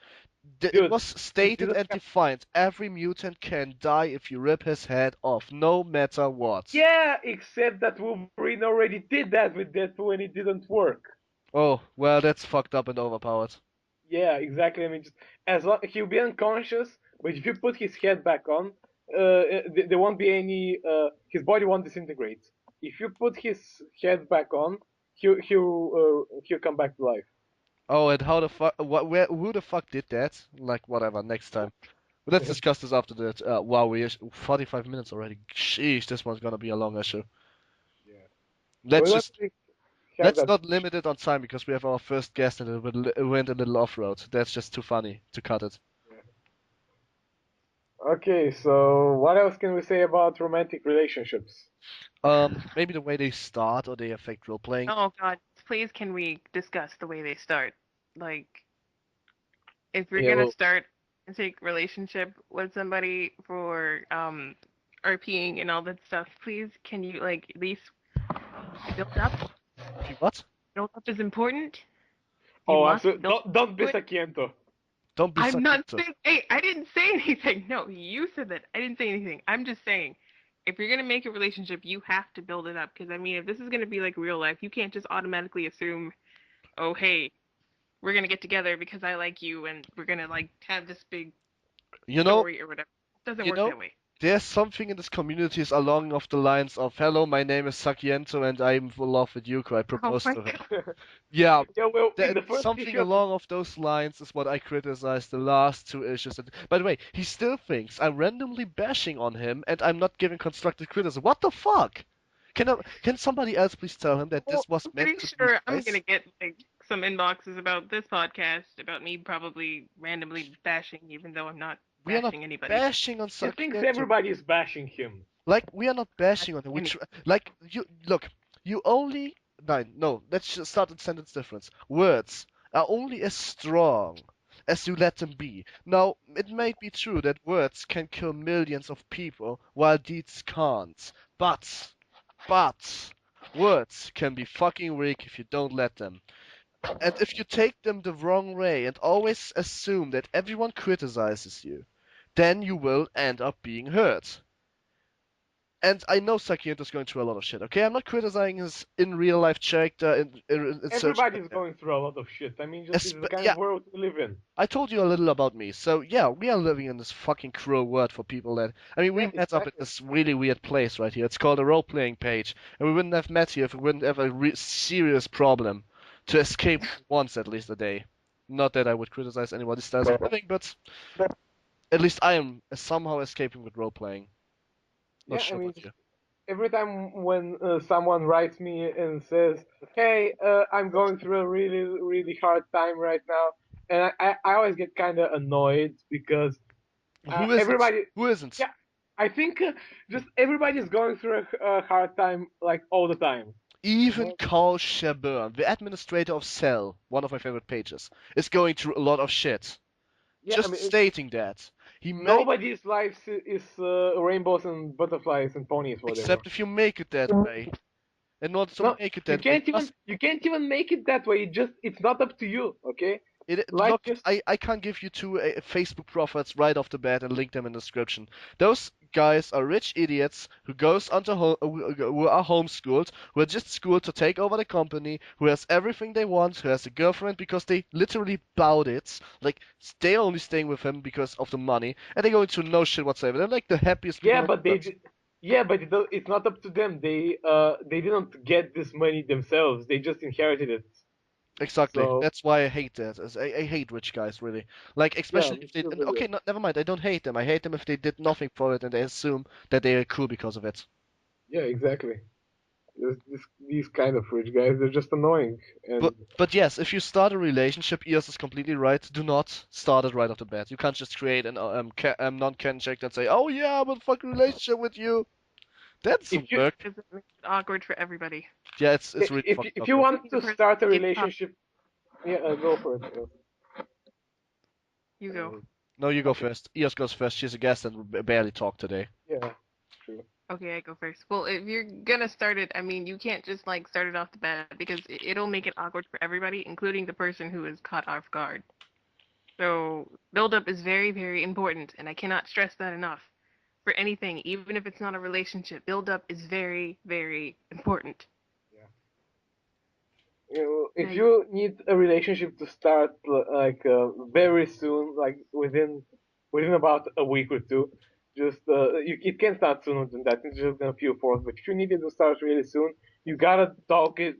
It Dude, was it stated didn't and happen. defined. Every mutant can die if you rip his head off, no matter what. Yeah, except that Wolverine already did that with Deadpool and it didn't work. Oh, well, that's fucked up and overpowered. Yeah, exactly. I mean, just as long he'll be unconscious, but if you put his head back on, there won't be any. His body won't disintegrate. If you put his head back on, he'll come back to life. Oh, and how the fuck? Who the fuck did that? Like, whatever. Next time. But let's discuss this after that. Wow, 45 minutes already. Sheesh, this one's gonna be a longer show. Yeah. Let's Well, just have let's that. not limit it on time because we have our first guest and it went a little off road. That's just too funny to cut it. Okay, so what else can we say about romantic relationships? Maybe the way they start or they affect role playing. Oh God, please can we discuss the way they start? Like, if you're Yeah, gonna well, start a take relationship with somebody for RPing and all that stuff, please can you like at least build up? What? Build up is important. You oh, must absolutely. build Don't be up to it. Sakiento. Don't be I'm not Sakito. saying. Hey, I didn't say anything. No, you said that. I didn't say anything. I'm just saying, if you're gonna make a relationship, you have to build it up. Because I mean, if this is gonna be like real life, you can't just automatically assume, oh hey, we're gonna get together because I like you and we're gonna like have this big You know, story or whatever. It doesn't you work know, that way. there's something in this community is along of the lines of, "Hello, my name is Sakiento and I'm in love with Yuko. I Oh propose my to her." god. Yeah, Yeah, well, in that the first something issue of the along of those lines is what I criticized the last 2 issues. And, by the way, he still thinks I'm randomly bashing on him and I'm not giving constructive criticism. What the fuck? Can somebody else please tell him that Well, this was I'm meant pretty to be sure I'm gonna nice? get like some inboxes about this podcast about me probably randomly bashing, even though I'm not We are not bashing anybody. bashing on he thinks Sakiento. everybody is bashing him. Like we are not bashing on him. Any- Like you look. You only nine. No, let's just start the sentence difference. Words are only as strong as you let them be. Now, it may be true that words can kill millions of people while deeds can't. But Words can be fucking weak if you don't let them. And if you take them the wrong way and always assume that everyone criticizes you, then you will end up being hurt. And I know Sakiento's going through a lot of shit, okay? I'm not criticizing his in real life character in search. Everybody's going through a lot of shit. I mean, just it's the kind Yeah, of world we live in. I told you a little about me. So yeah, we are living in this fucking cruel world for people that. I mean, we Yeah, met up at exactly. this really weird place right here. It's called a role-playing page, and we wouldn't have met here if we wouldn't have a serious problem to escape once at least a day. Not that I would criticize anybody's styles of living, but at least I am somehow escaping with role-playing. Not Yeah, I sure mean, about just you. every time when someone writes me and says, "Hey, I'm going through a really, really hard time right now," and I always get kind of annoyed because Who isn't? everybody, Who isn't? yeah, I think just everybody's going through a hard time like all the time. You Even know? Carl Sherburn, the administrator of Cell, one of my favorite pages, is going through a lot of shit. Yeah, I Just mean, stating that. He may, nobody's life is rainbows and butterflies and ponies, whatever. except if you make it that way. In order to No, make it that way, you can't even make it that way. It's not up to you, okay? Life look, just I can't give you two Facebook profiles right off the bat and link them in the description. Those guys are rich idiots who who are homeschooled, who are just schooled to take over the company, who has everything they want, who has a girlfriend because they literally bought it. Like they're only staying with him because of the money, and they're going through no shit whatsoever. They're like the happiest people yeah, in but the world. it's not up to them. They didn't get this money themselves. They just inherited it. Exactly. So That's why I hate that. I hate rich guys, really. Like, yeah, especially me if they. too, And really. okay, no, never mind. I don't hate them. I hate them if they did nothing for it and they assume that they are cool because of it. Yeah, exactly. These kind of rich guys, they're just annoying. And But yes, if you start a relationship, Eos is completely right. Do not start it right off the bat. You can't just create an non-canon check and say, "Oh yeah, I'm in a fucking relationship with you." That if doesn't you work. Because it makes it awkward for everybody. Yeah, it's really fucking if you awkward. want Be the to person start a to give top. relationship, yeah, go for it. You go. No, you go Okay, first. Eos goes first. She's a guest and barely talked today. yeah, true. Okay, I go first. Well, if you're gonna start it, I mean, you can't just like start it off the bat because it'll make it awkward for everybody, including the person who is caught off guard. So, build up is very, very important, and I cannot stress that enough. For anything, even if it's not a relationship, build up is very, very important. Yeah. If Now, you need a relationship to start like very soon, like within about a week or two, just it can start sooner than that. It's just a few forms. But if you need it to start really soon, you gotta talk it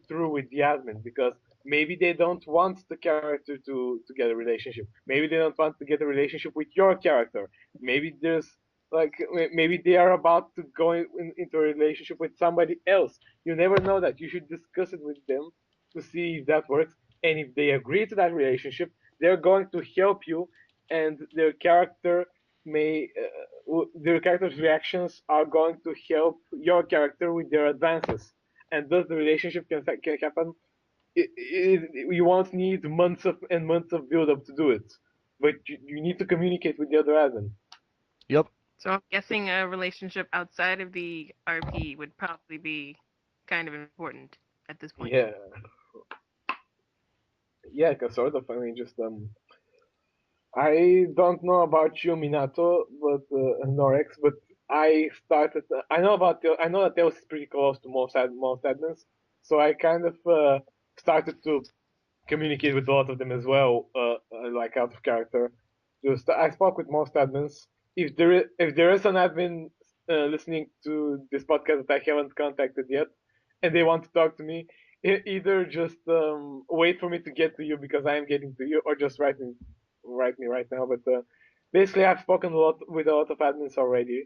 through with the admin because maybe they don't want the character to get a relationship. Maybe they don't want to get a relationship with your character. Maybe there's like maybe they are about to go into a relationship with somebody else. You never know that. You should discuss it with them to see if that works. And if they agree to that relationship, they're going to help you, and their character's reactions are going to help your character with their advances. And thus, the relationship can happen. You won't need months and months of build up to do it, but you need to communicate with the other admin. Yep. so I'm guessing a relationship outside of the RP would probably be kind of important at this point. Yeah, yeah, sort of. I mean, just I don't know about you, Minato, but Norex, but I started. I know that Tails is pretty close to most admins, so I kind of started to communicate with a lot of them as well, like out of character. Just I spoke with most admins. If there is an admin listening to this podcast that I haven't contacted yet, and they want to talk to me, either just wait for me to get to you because I am getting to you, or just write me right now. But basically, I've spoken a lot with a lot of admins already,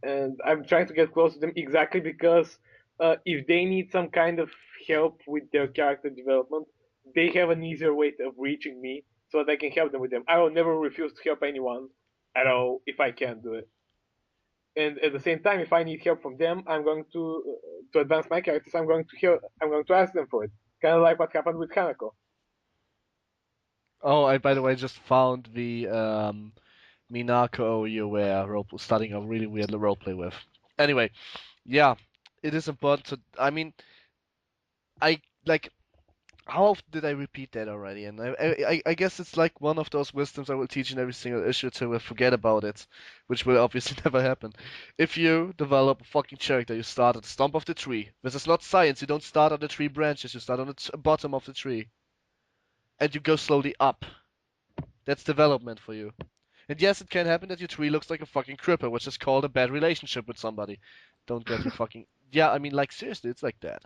and I'm trying to get close to them exactly because if they need some kind of help with their character development, they have an easier way of reaching me so that I can help them with them. I will never refuse to help anyone at all if I can do it. And at the same time, if I need help from them, I'm going to advance my characters. I'm going to help. I'm going to ask them for it. Kind of like what happened with Hanako. Oh, I by the way just found the Minako you were starting a really weird roleplay with. Anyway, yeah. it is important to. I mean, I like. How often did I repeat that already? And I guess it's like one of those wisdoms I will teach in every single issue till I forget about it, which will obviously never happen. If you develop a fucking character, you start at the stump of the tree. This is not science. You don't start on the tree branches. You start on the bottom of the tree, and you go slowly up. That's development for you. And yes, it can happen that your tree looks like a fucking cripple, which is called a bad relationship with somebody. Don't get your fucking. Yeah, I mean, like seriously, it's like that.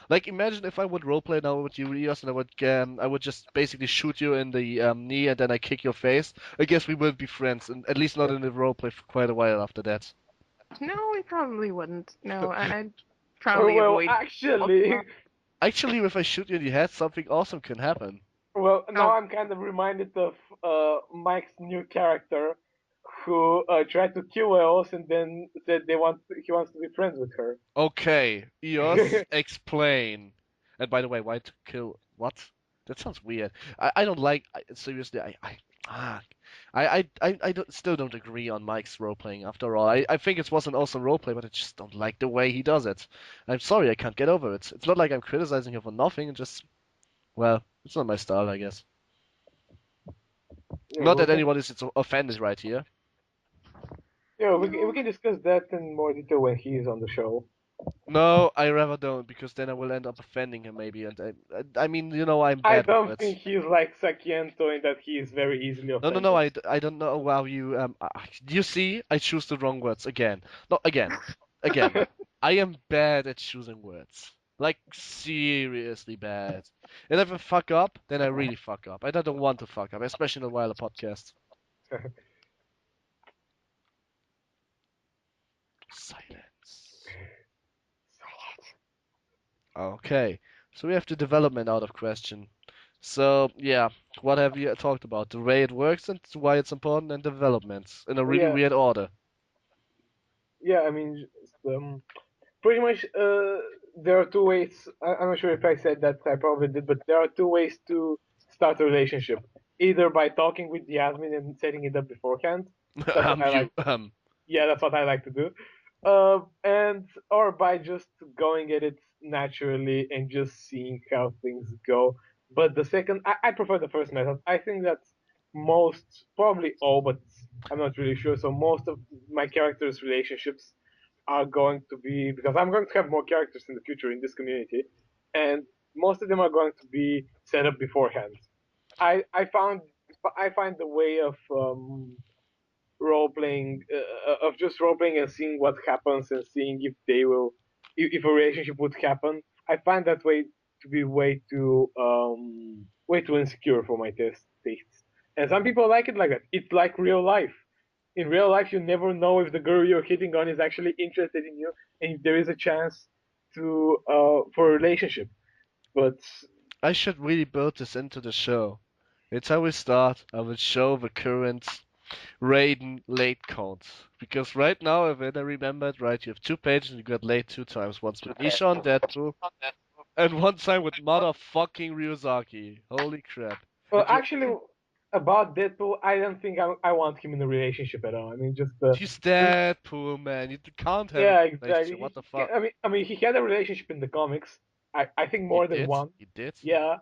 Like, imagine if I would roleplay now with you, Rios, and I would just basically shoot you in the knee and then I kick your face. I guess we wouldn't be friends, and at least not in the roleplay for quite a while after that. No, we probably wouldn't. No, I'd probably Well, avoid. actually, Actually, if I shoot you in the head, something awesome can happen. well, now Oh, I'm kind of reminded of Mike's new character, who tried to kill Eos and then said he wants to be friends with her. Okay, Eos, explain. And by the way, why to kill what? That sounds weird. I don't like seriously. Ah, I don't, still don't agree on Mike's role playing. After all, I think it was an awesome role play, but I just don't like the way he does it. I'm sorry, I can't get over it. It's not like I'm criticizing him for nothing. It's just well, it's not my style, I guess. Yeah, Not we that can anyone is offended right here. we no. can discuss that in more detail when he is on the show. No, I rather don't because then I will end up offending him maybe. And I mean, you know, I'm I bad with don't words. think he's like Sakiento in that he is very easily No, no, no. offended. I don't know how you. You see, I choose the wrong words again. Not again. Again. I am bad at choosing words. Like seriously bad. And if I fuck up, then I really fuck up. And I don't want to fuck up, especially in a while a podcast. Silence. Okay. So we have the development out of question. So yeah, what have you talked about? The way it works and why it's important and developments in a really Yeah, weird order. yeah. I mean, pretty much. There are two ways. I'm not sure if I said that. I probably did, but there are two ways to start a relationship. Either by talking with the admin and setting it up beforehand. That's what I like. You Yeah, that's what I like to do. And or by just going at it naturally and just seeing how things go. But the second, I prefer the first method. I think that most, probably all, but I'm not really sure. So most of my characters' relationships are going to be, because I'm going to have more characters in the future in this community, and most of them are going to be set up beforehand. I found I find the way of role playing of just role playing and seeing what happens and seeing if they will if a relationship would happen. I find that way to be way too insecure for my tastes. And some people like it like that. It's like real life. In real life, you never know if the girl you're hitting on is actually interested in you, and if there is a chance to for a relationship. But I should really build this into the show. It's how we start. I will show the current Raiden late count. Because right now, if I remember it right, you have 2 pages and you got late 2 times. Once with Nisha on Deadpool, and one time with motherfucking Ryuzaki. Holy crap. well, And you actually, about Deadpool, I don't think I want him in a relationship at all. I mean, he's Deadpool, man. You can't have a yeah, relationship. exactly. What the fuck? I mean, he had a relationship in the comics. I think He more than did? one. He did? Yeah,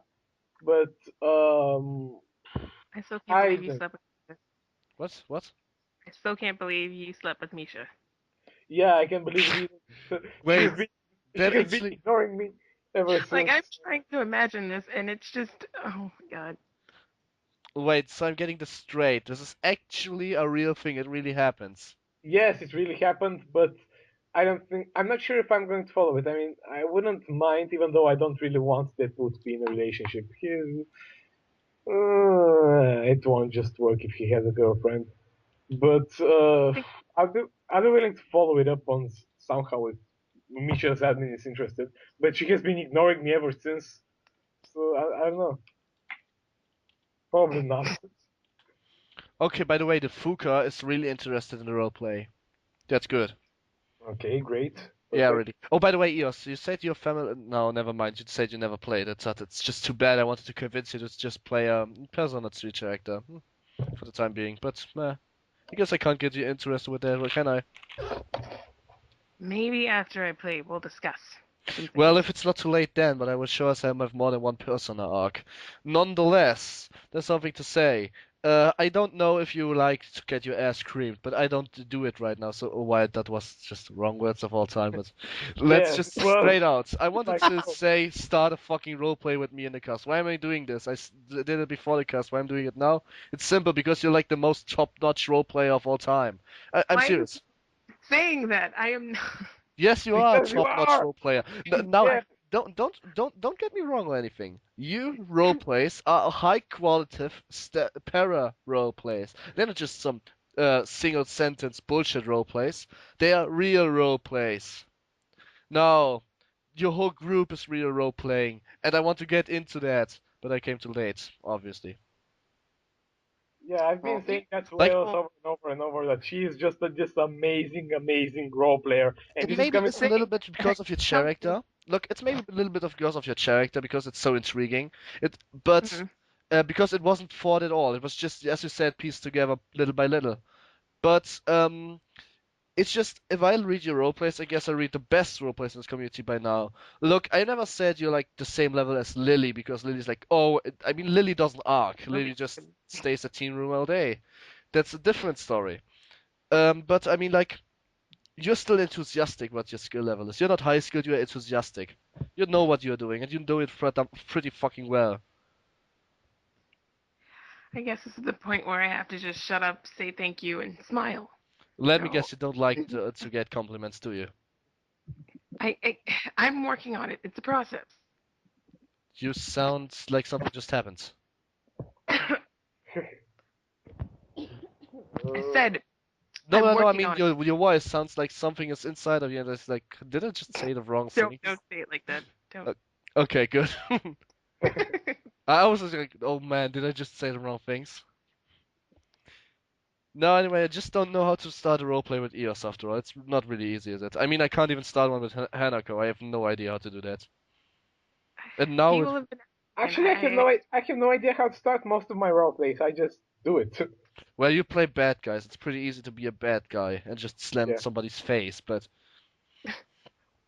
but I still can't I believe you don't. slept with Misha. What? What? I still can't believe you slept with Misha. Yeah, I can believe it. She Wait, has been she that has been actually. ignoring me ever Like since. I'm trying to imagine this, and it's just, oh my god. Wait, so I'm getting this straight. This is actually a real thing. It really happens. Yes, it really happened, but I don't think I'm not sure if I'm going to follow it. I mean, I wouldn't mind, even though I don't really want Deadpool to be in a relationship. It won't just work if he has a girlfriend. But I think I'll be willing to follow it up on somehow if Misha's admin is interested. But she has been ignoring me ever since. So I don't know. Probably not. Okay, by the way, the Fuka is really interested in the roleplay. That's good. Okay, great. Yeah, Perfect. really. Oh, by the way, Eos, you said your family. No, never mind. You said you never played. It's just too bad. I wanted to convince you to just play a Persona 3 character for the time being. But I guess I can't get you interested with that, can I? Maybe after I play, we'll discuss some Well, things. if it's not too late then, but I will sure as hell have more than one persona arc. Nonetheless, there's something to say. I don't know if you like to get your ass creamed, but I don't do it right now, so while that was just the wrong words of all time, but let's Yes, just well, straight out. I wanted like, to say start a fucking roleplay with me in the cast. Why am I doing this? Did it before the cast. Why am I doing it now? It's simple because you're like the most top-notch roleplayer of all time. I'm Why are you serious. saying that? I am not. Yes, you are a because you top-notch are. role player. Now, Yeah, don't get me wrong or anything. You role plays are high qualitative para role plays. They're not just some single sentence bullshit role plays. They are real role plays. Now, your whole group is real role playing, and I want to get into that, but I came too late, obviously. yeah. I've been Well, saying that to Like, Leos over and over and over that she is just this amazing, amazing role player, and this is maybe coming it's a from. little bit because of your tell me. character. Look, it's maybe a little bit of because of your character because it's so intriguing. But Mhm. because it wasn't thought at all. It was just, as you said, pieced together little by little. But it's just if I read your roleplays, I guess I read the best roleplays in this community by now. Look, I never said you're like the same level as Lily because Lily's like, oh, I mean, Lily doesn't arc. Lily Really just good. stays at team room all day. That's a different story. But I mean, like, you're still enthusiastic what your skill level is. You're not high skilled, you're enthusiastic. You know what you're doing, and you do it pretty fucking well. I guess this is the point where I have to just shut up, say thank you, and smile. Let me So guess, you don't like to get compliments, do you? I I'm working on it. It's a process. You sound like something just happened. I Uh, said No, I'm no, no. I working mean, on it. your voice sounds like something is inside of you, and it's like, did I just say the wrong thing? Don't say it like that. Don't. Uh, Okay, good. I was just like, oh man, did I just say the wrong things? No, anyway, I just don't know how to start a roleplay with EOS after all. It's not really easy, is it? I mean, I can't even start one with Hanako. I have no idea how to do that. And now People have been and Actually, I have no idea how to start most of my role plays. I just do it. well, you play bad guys. It's pretty easy to be a bad guy and just slam Yeah. somebody's face, but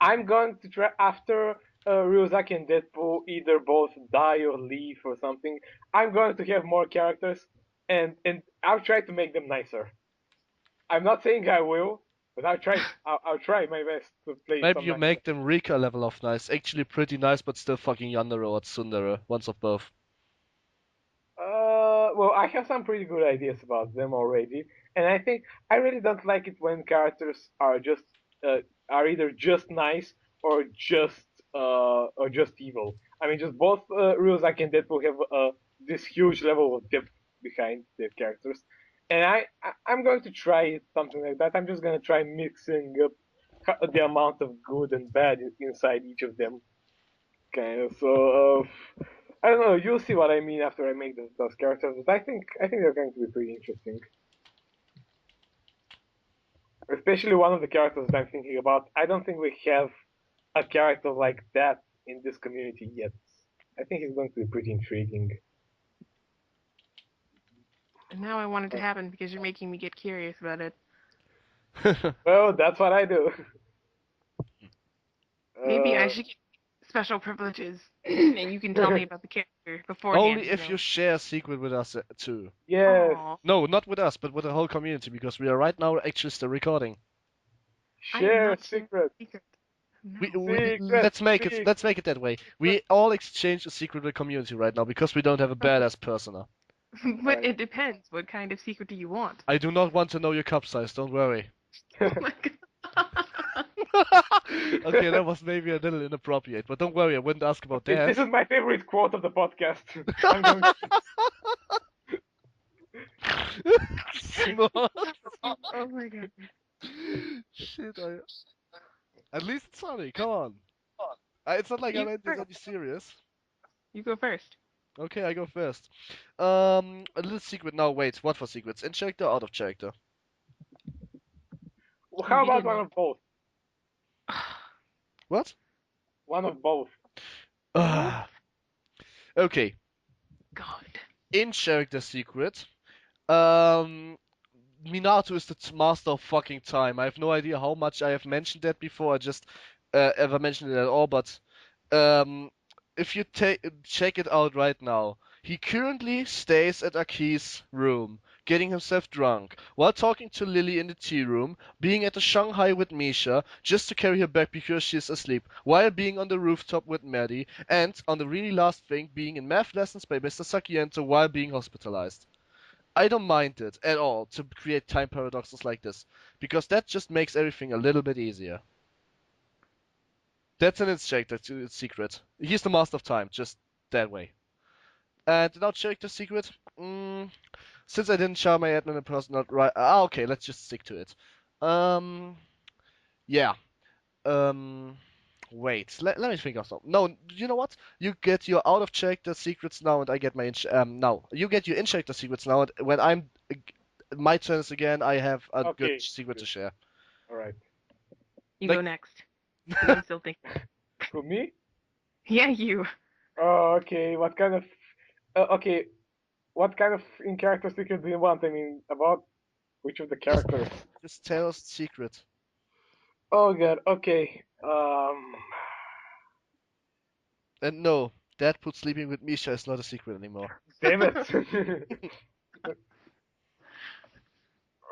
I'm going to try after Ryuzaki and Deadpool either both die or leave or something. I'm going to have more characters, and I'll try to make them nicer. I'm not saying I will, but I'll try my best to play maybe some you nicer. make them Rika level of nice. Actually pretty nice, but still fucking Yandere or Tsundere. Once of both. Well, I have some pretty good ideas about them already, and I think I really don't like it when characters uh, are either just nice or just evil. I mean, just both Ryuzaki and Deadpool have this huge level of depth behind their characters, and I'm going to try something like that. I'm just going to try mixing up the amount of good and bad inside each of them. Okay, so I don't know. You'll see what I mean after I make those characters, but I think they're going to be pretty interesting. Especially one of the characters that I'm thinking about. I don't think we have a character like that in this community yet. I think it's going to be pretty intriguing. and now I want it to happen because you're making me get curious about it. Well, that's what I do. Maybe I Uh, should get special privileges, and you can tell me about the character beforehand. Only You if know. you share a secret with us too. yes, Oh, No, not with us, but with the whole community, because we are right now actually still recording. I am share not sharing secret, a secret. We, No. we secret, secret. let's make it that way. We all exchange a secret with the community right now because we don't have a badass persona. But it depends. What kind of secret do you want? I do not want to know your cup size, don't worry. Oh my god. Okay, that was maybe a little inappropriate, but don't worry, I wouldn't ask about This that. is my favorite quote of the podcast. I'm going. Smart. Oh my god. Shit, at least it's funny, come on. It's not like I You meant this first. any serious. You go first. Okay, I go first. A little secret. Now, wait, what for secrets? In character, out of character? You How about begin. one of both? What? One of both. Both? Ah, okay. God. In character secret. Um, Minato is the master of fucking time. I have no idea how much I have mentioned that before. I just ever mentioned it at all, but um, if you check it out right now, he currently stays at Aki's room, getting himself drunk, while talking to Lily in the tea room, being at the Shanghai with Misha, just to carry her back because she's asleep, while being on the rooftop with Maddie, and on the really last thing, being in math lessons by Mr. Sakiento while being hospitalized. I don't mind it at all to create time paradoxes like this, because that just makes everything a little bit easier. That's an injector secret. He's the master of time, just that way. And now check the secret. Since I didn't share my admin and personal right. Okay, let's just stick to it. Um, yeah. Um, wait. Let me think of something. No, you know what? You get your out of check the secrets now, and I get my now. You get your in check the secrets now, and when I'm my turn is again, I have a good Okay, secret to good. share. All right. You go Like, next, because I'm still thinking. For me? Yeah, you. Oh, okay. What kind of? Okay. What kind of in character secret do you want? I mean, about which of the just characters? just tell us the secret. Oh god. Okay. And no, Deadpool sleeping with Misha is not a secret anymore. Damn it.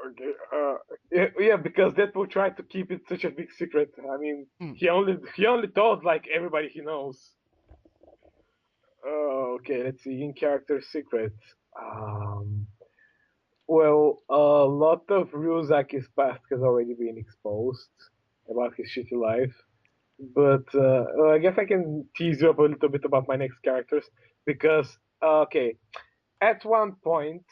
Okay. Yeah, because Deadpool tried to keep it such a big secret. I mean, Hmm. he only told like everybody he knows. Okay. Let's see. In character secret. Um. Well, a lot of Ryuzaki's past has already been exposed about his shitty life. But I guess I can tease you up a little bit about my next characters because okay, at one point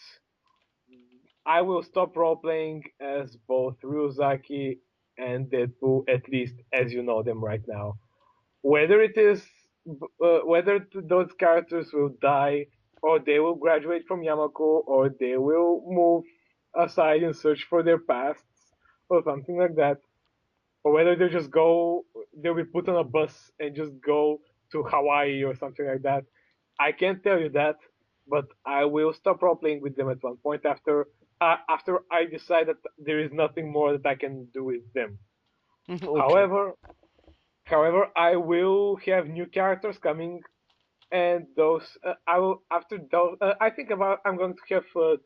I will stop role playing as both Ryuzaki and Deadpool, at least as you know them right now. Whether it is whether those characters will die, or they will graduate from Yamako, or they will move aside and search for their pasts, or something like that, or whether they'll be put on a bus and just go to Hawaii or something like that. I can't tell you that, but I will stop role playing with them at one point after I decide that there is nothing more that I can do with them. Okay. However, however, I will have new characters coming, and those I will after those. I think about I'm going to have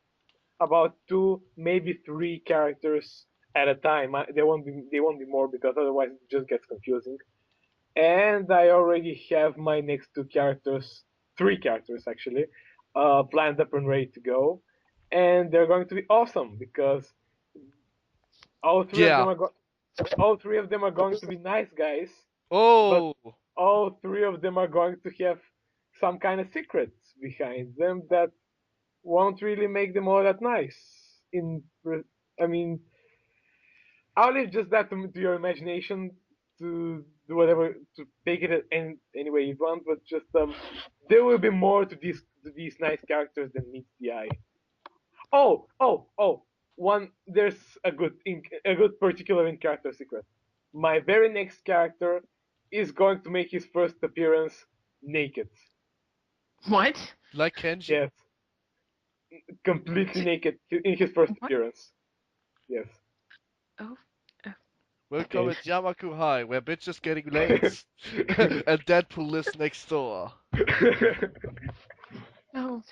about two, maybe three characters at a time. They won't be more because otherwise it just gets confusing. And I already have my next two characters, three characters actually, planned up and ready to go, and they're going to be awesome because all three of Yeah. them are all three of them are going to be nice guys, but Oh. all three of them are going to have some kind of secrets behind them that won't really make them all that nice. I mean, I'll leave just that to your imagination to do whatever to take it any way you want. But just there will be more to these nice characters than meets the eye. Oh! One there's a good particular in character secret. My very next character is going to make his first appearance naked. What? Like Kenji? Yes, completely T- naked in his first what? appearance. Yes. Oh. uh, Welcome Okay. at Yamaku High, where bitches getting laid and Deadpool lives next door. No.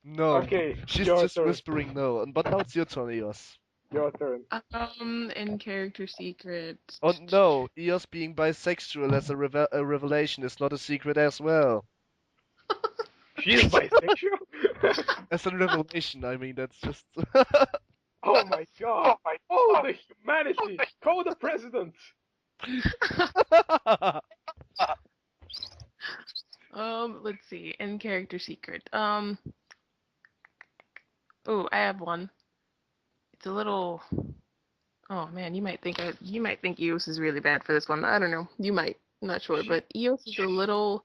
No. Okay, She's your just turn. whispering no. But now it's your turn, Eos. Your turn. In character secret. Oh no, Eos being bisexual as a revelation is not a secret as well. She is bisexual? As a revelation, I mean, that's just. Oh my god. Oh, the humanity. Call the president. Let's see. In character secret. Oh, I have one. It's a little. Oh man, you might think Eos is really bad for this one. I don't know. You might. I'm not sure, She, but Eos is a little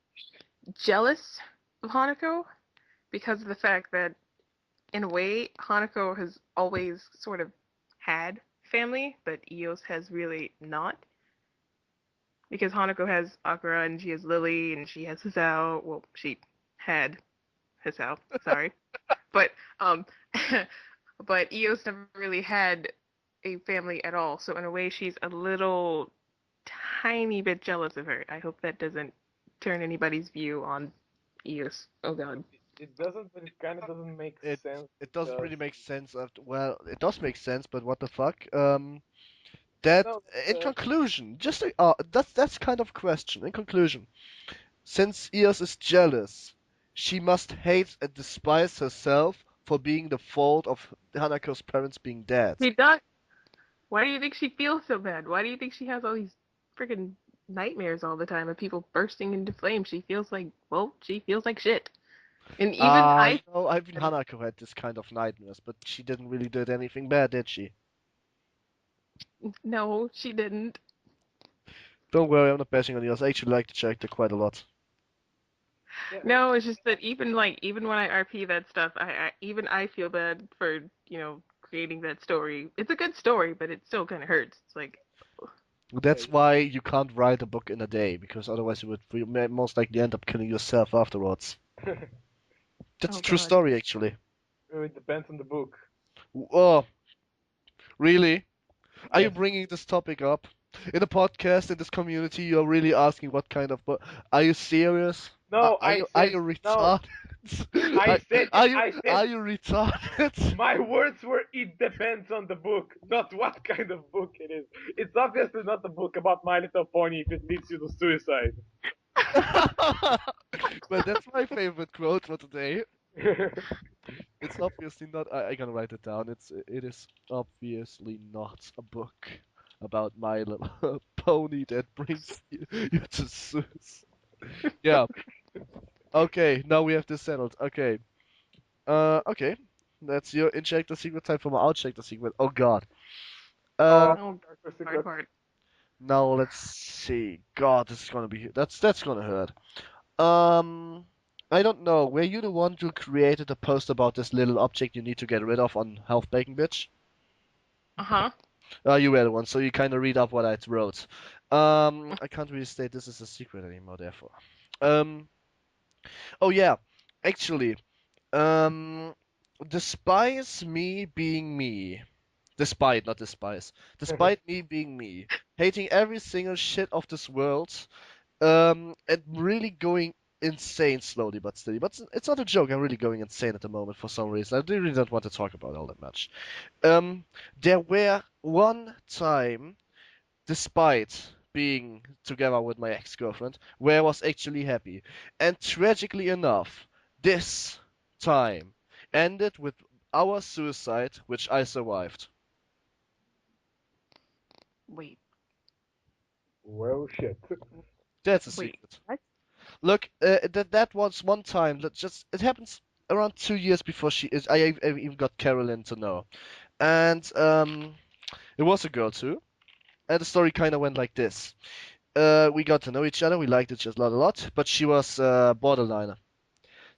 jealous of Hanako because of the fact that, in a way, Hanako has always sort of had family, but Eos has really not. Because Hanako has Akira and she has Lily and she has Hisao. Well, she had Hisao. Sorry, but um, but Eos never really had a family at all. So in a way, she's a little tiny bit jealous of her. I hope that doesn't turn anybody's view on Eos. Oh God. It doesn't, but it kind of doesn't make It sense it doesn't because really make sense. Well, it does make sense, but what the fuck? That no, in conclusion, that's kind of question. In conclusion, since Eos is jealous, she must hate and despise herself for being the fault of Hanako's parents being dead. She does. Why do you think she feels so bad? Why do you think she has all these freaking nightmares all the time of people bursting into flames? She feels like, well, she feels like shit. And even I, No, I mean Hanako had this kind of nightmares, but she didn't really did anything bad, did she? no, she didn't. Don't worry, I'm not bashing on Eos. I actually like the character quite a lot. yeah, No, it's just that even when I RP that stuff, even I feel bad for creating that story. It's a good story, but it still kind of hurts. It's like, That's why you can't write a book in a day, because otherwise you may most likely end up killing yourself afterwards. That's oh a true God. story, actually. it depends on the book. Oh, really? Are you Yes. bringing this topic up in a podcast in this community? You're really asking what kind of book? Are you serious? No, Are you no. retarded? I said I Are said you retarded? my words were it depends on the book, not what kind of book it is. It's obviously not a book about My Little Pony if it leads you to suicide. Well, that's my favorite quote for today. It's obviously not. I can write it down. It is obviously not a book about My Little Pony that brings you to suicide. Yeah. Okay. Now we have this settled. Okay. Okay. That's your inject the secret time for my outcheck the secret. Oh God. Oh, Oh, character hard secret. part. Now let's see. God, this is gonna be that's gonna hurt. Um, I don't know. Were you the one who created a post about this little object you need to get rid of on Health Bacon Bitch? Uh-huh. You were the one, so you kind of read up what I wrote. I can't really state this is a secret anymore, therefore. Um, oh yeah, actually, um, despise me being me. Despite, not despise. Despite me being me, hating every single shit of this world, and really going insane slowly but steady. But it's not a joke. I'm really going insane at the moment for some reason. I really don't want to talk about it all that much. Um, there were one time, despite being together with my ex-girlfriend, where I was actually happy, and tragically enough, this time ended with our suicide, which I survived. Wait. Well, shit. That's a Wait. secret. What? Look, that was one time. It happens around 2 years before she is. I even got Carolyn to know, and it was a girl too. And the story kind of went like this. We got to know each other. We liked each other a lot, but she was borderline.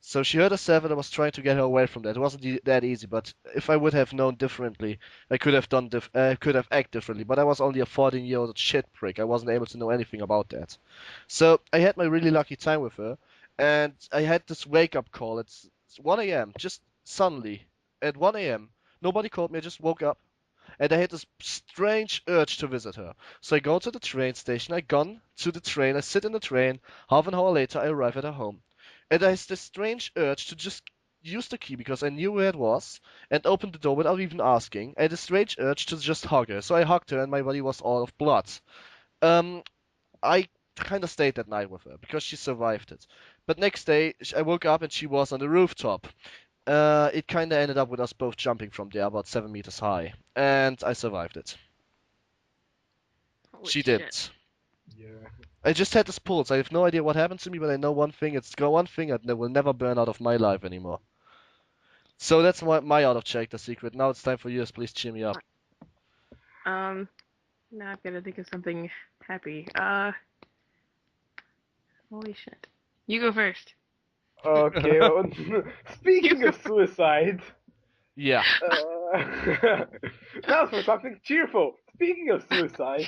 So she hurt herself, and I was trying to get her away from that. It wasn't that easy, but if I would have known differently, I could have could have acted differently. But I was only a 14-year-old shit prick. I wasn't able to know anything about that. So I had my really lucky time with her, and I had this wake-up call. It's 1 a.m. Just suddenly at 1 a.m. Nobody called me. I just woke up, and I had this strange urge to visit her. So I go to the train station. I gone to the train. I sit in the train. Half an hour later, I arrive at her home. And I had this strange urge to just use the key because I knew where it was and open the door without even asking. I had a strange urge to just hug her. So I hugged her and my body was all of blood. Um, I kind of stayed that night with her because she survived it. But next day, I woke up and she was on the rooftop. It kind of ended up with us both jumping from there about 7 meters high. And I survived it. Holy She shit. didn't. Yeah. I just had this pulse. I have no idea what happened to me, but I know one thing. It's got one thing that will never burn out of my life anymore. So that's my out of check the secret. Now it's time for yours. Please cheer me up. Um, now I've got to think of something happy. Holy shit. You go first. Okay. Well, speaking of suicide, Yeah. now for something cheerful. Speaking of suicide,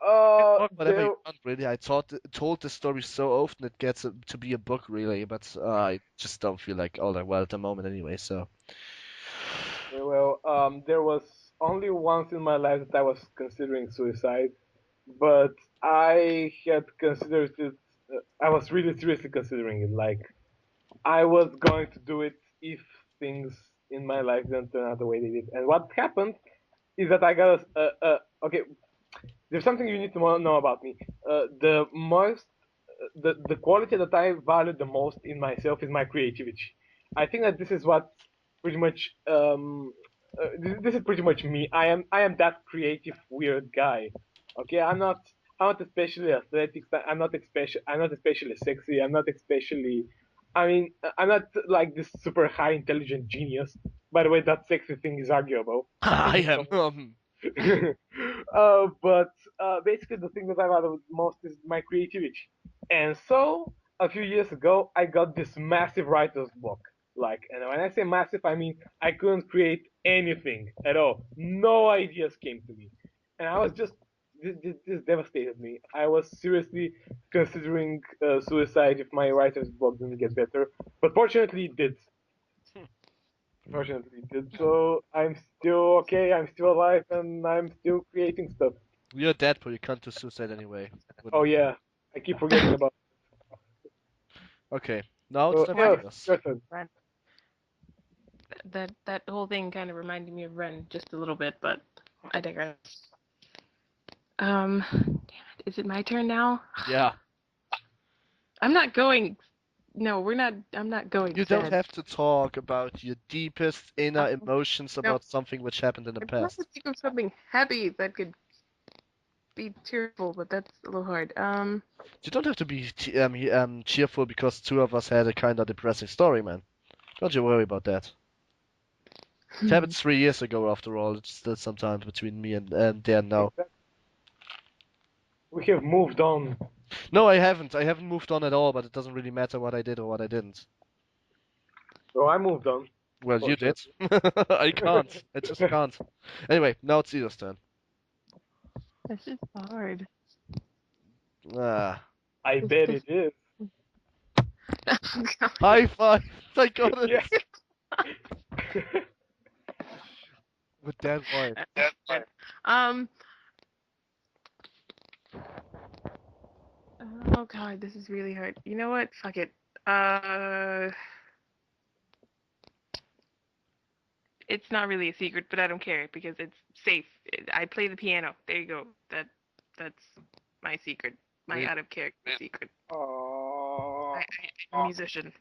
Talk whatever there. you want, really. I told this story so often it gets to be a book, really, but I just don't feel like all that well at the moment anyway, so. Well, there was only once in my life that I was considering suicide, but I had considered it. I was really seriously considering it. Like I was going to do it if things in my life didn't turn out the way they did. And what happened is that I got okay. There's something you need to know about me. The quality that I value the most in myself is my creativity. I think that this is what pretty much this is pretty much me. I am that creative weird guy. Okay, I'm not especially athletic. I'm not especially sexy. I'm not especially. I mean, I'm not like this super high intelligent genius. By the way, that sexy thing is arguable. I am. So, but basically, the thing that I value most is my creativity. And so, a few years ago, I got this massive writer's block. Like, and when I say massive, I mean I couldn't create anything at all. No ideas came to me, and I was just this devastated me. I was seriously considering suicide if my writer's block didn't get better. But fortunately, it did. Fortunately, it did. So I'm still okay. I'm still alive, and I'm still creating stuff. You're dead, but you can't do suicide anyway. Oh Wouldn't- yeah, I keep forgetting about. Okay, now it's So time yeah, for us. your turn. Ren. That whole thing kind of reminded me of Ren just a little bit, but I digress. Damn it. Is it my turn now? Yeah, I'm not going. No, we're not. I'm not going. you don't sad. have to talk about your deepest inner emotions No. about something which happened in the I'm trying past. to think of something happy that could be cheerful, but that's a little hard. You don't have to be cheerful because two of us had a kind of depressing story, man. Don't you worry about that. It happened 3 years ago, after all. It's still some time between me and Dan now. We have moved on. No, I haven't. I haven't moved on at all, but it doesn't really matter what I did or what I didn't. So I moved on. Well, you did. Fortunately. I can't. I just can't. Anyway, now it's Ida's turn. This is hard. Ah. I bet it is. High five! I got it! Yeah. With that voice. um. Oh God, this is really hard. You know what? Fuck it. It's not really a secret, but I don't care because it's safe. I play the piano. There you go. That's my secret. My Really? out of character secret. Aww. I'm a musician,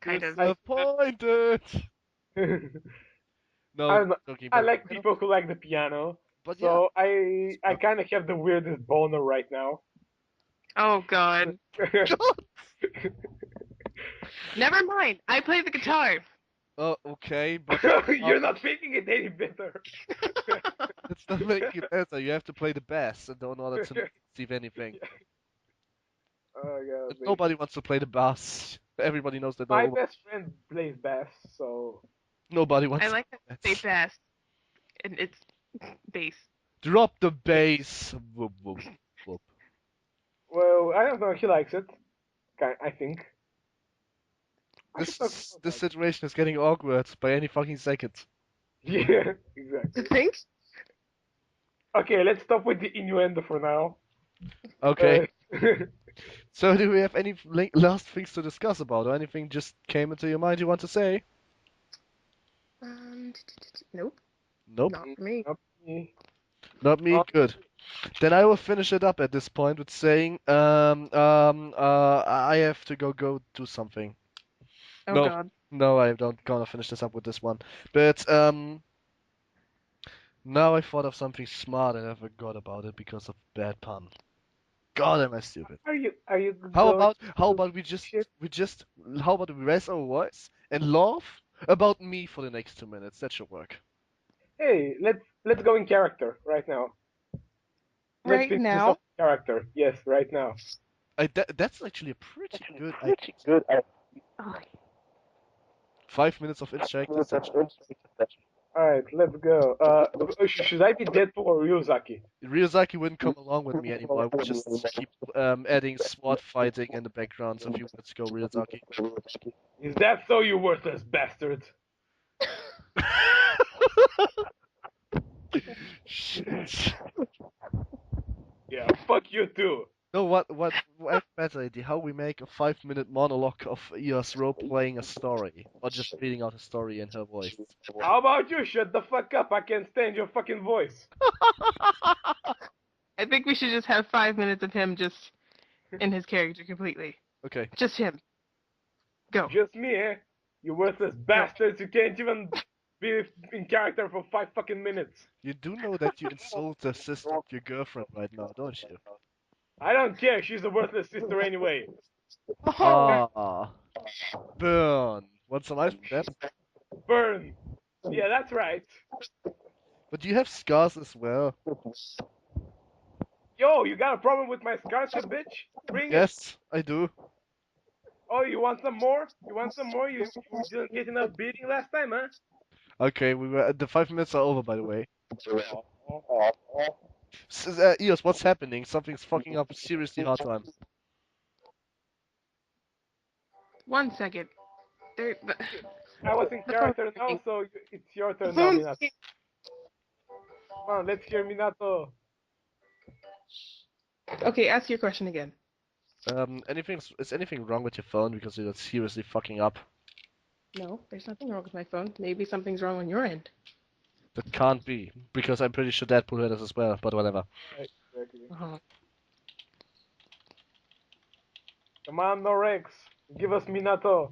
kind of. Disappointed! No, I'm, joking, I but like people who like the piano. But yeah. So I kind of have the weirdest boner right now. Oh God. Never mind. I play the guitar. Oh, okay, but You're not making it any better. it's not making it better. You have to play the bass in order to receive anything. Oh God. And nobody wants to play the bass. Everybody knows that My best friend plays bass, so nobody wants I to like play to say bass. fast, and it's bass. Drop the bass. Whoop, whoop, whoop. well, I don't know. He likes it. I think. I should talk This about this that. situation is getting awkward by any fucking second. Yeah, You exactly. think? Okay, let's stop with the innuendo for now. Okay. Uh, So do we have any last things to discuss about, or anything just came into your mind you want to say? Nope. Nope. Not for me. not me. Not me. Oh. Good. Then I will finish it up at this point with saying, I have to go do something. Oh No, God. no, I don't gonna finish this up with this one. But now I thought of something smart and I forgot about it because of bad pun. God, am I stupid. Are you How going about shit? how about we raise our voice and laugh about me for the next 2 minutes? That should work. Hey, let's go in character right now. Let's Right finish this now. off in character. Yes, right now. That's actually a pretty good idea. Oh, 5 minutes of interactive session. Alright, let's go. Should I be Deadpool or Ryuzaki? Ryuzaki wouldn't come along with me anymore. I would just keep adding sword fighting in the backgrounds a few minutes ago, Ryuzaki. Is that so, you worthless bastard? Shit. Yeah, fuck you too. No, I have a better idea. How we make a 5-minute monologue of Eos role-playing a story, or just reading out a story in her voice. How about you? Shut the fuck up. I can't stand your fucking voice. I think we should just have 5 minutes of him just in his character completely. Okay. Just him. Go. Just me, eh? You worthless bastards. You can't even be in character for 5 fucking minutes. You do know that you insult the sister of your girlfriend right now, don't you? I don't care. She's a worthless sister anyway. Oh, Ah, burn. Want some ice cream? Burn. Yeah, that's right. But you have scars as well. Yo, you got a problem with my scars, you bitch? Bring it. Yes, I do. Oh, you want some more? You want some more? You didn't get enough beating last time, huh? Okay, the 5 minutes are over, by the way. Eos, what's happening? Something's fucking up seriously hard time. 1 second. There. I was in The character phone- now, so it's your turn now, Minato. Come on, let's hear Minato. Okay, ask your question again. Is anything wrong with your phone because you're seriously fucking up? No, there's nothing wrong with my phone. Maybe something's wrong on your end. That can't be, because I'm pretty sure Deadpool heard us as well, but whatever. Exactly. Uh-huh. Come on, Norex. Give us Minato.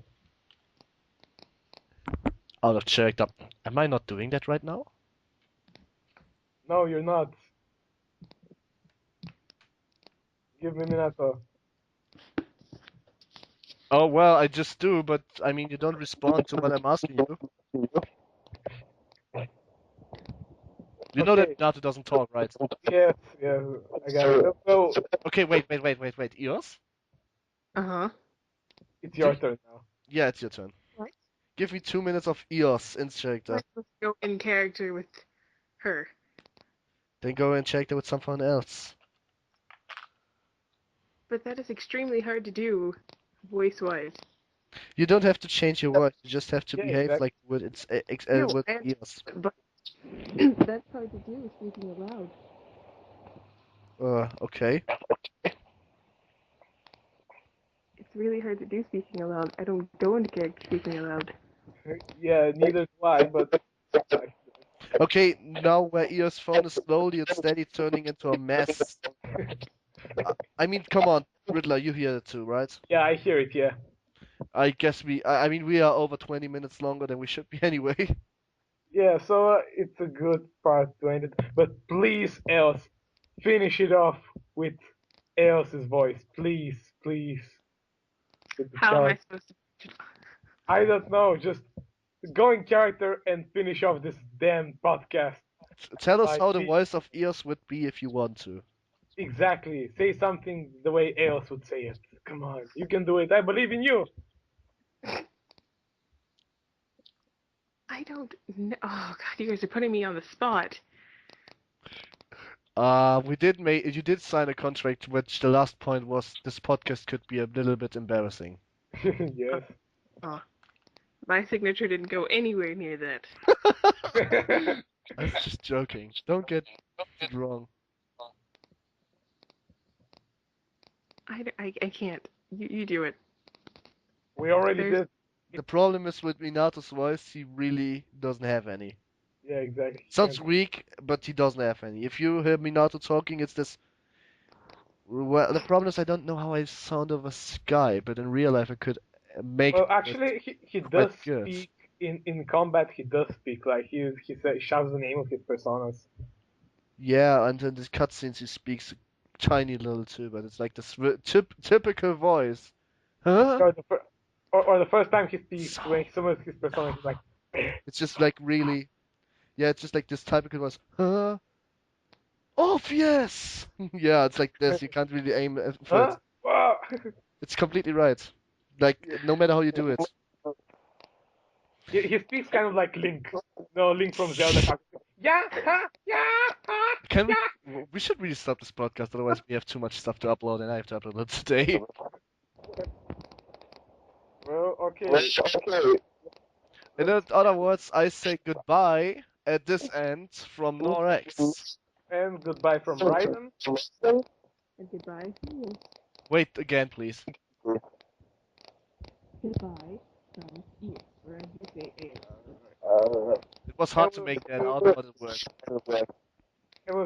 Out of checked up. Am I not doing that right now? No, you're not. Give me Minato. Oh, well, I just do, but I mean, you don't respond to what I'm asking you. You know that Okay. Minato doesn't talk, right? Yes, yes, I got it. So, Okay, wait. Eos? Uh-huh. it's your turn now. Yeah, it's your turn. What? Give me 2 minutes of Eos in I'm character. supposed to go in character with her. Then go and check that with someone else. But that is extremely hard to do, voice-wise. You don't have to change your voice. You just have to Yeah, behave exactly. like with No, with and- Eos. But that's hard to do, speaking aloud. Okay. It's really hard to do speaking aloud. I don't go into character speaking aloud. Yeah, neither do I, but Okay, now where Eos' phone is slowly and steady turning into a mess. I mean, come on, Riddler, you hear it too, right? yeah, I hear it. Yeah. I guess I mean, we are over 20 minutes longer than we should be anyway. Yeah, so it's a good part to end it. But please, Els, finish it off with Els's voice. Please, please. With the How am I character. supposed to? I don't know, just go in character and finish off this damn podcast. Tell us Like, how the voice of Eos would be if you want to. Exactly. Say something the way Els would say it. Come on, you can do it. I believe in you. I don't know. Oh God, you guys are putting me on the spot. You did sign a contract, which the last point was this podcast could be a little bit embarrassing. Yes. Oh, my signature didn't go anywhere near that. I was just joking. Don't get it wrong. I can't. You do it. We already There's- did. The problem is with Minato's voice, he really doesn't have any. Yeah, exactly. Sounds weak, but he doesn't have any. If you hear Minato talking, it's this. Well, the problem is I don't know how I sound over Skype, but in real life I could make. Well, it actually, he quite does good. speak in combat. He does speak like he shouts the name of his personas. Yeah, and in the cutscenes he speaks tiny little too, but it's like this typical voice. Huh? Or the first time he speaks So- when some of his personas he's like. It's just like really. Yeah, it's just like this typical voice. Huh? Obvious! Yeah, it's like this. You can't really aim for it. Huh? Wow. It's completely right. Like, no matter how you do it. He speaks kind of like Link. No, Link from Zelda. Yeah, ha, yeah, ha, Can yeah. we should really stop this podcast, otherwise we have too much stuff to upload and I have to upload it today. Well, okay. In other words, I say goodbye at this end from Norex. And goodbye from Raiden. And goodbye. Wait again, please. Goodbye from here. Where you say It was hard to make that out, but it worked.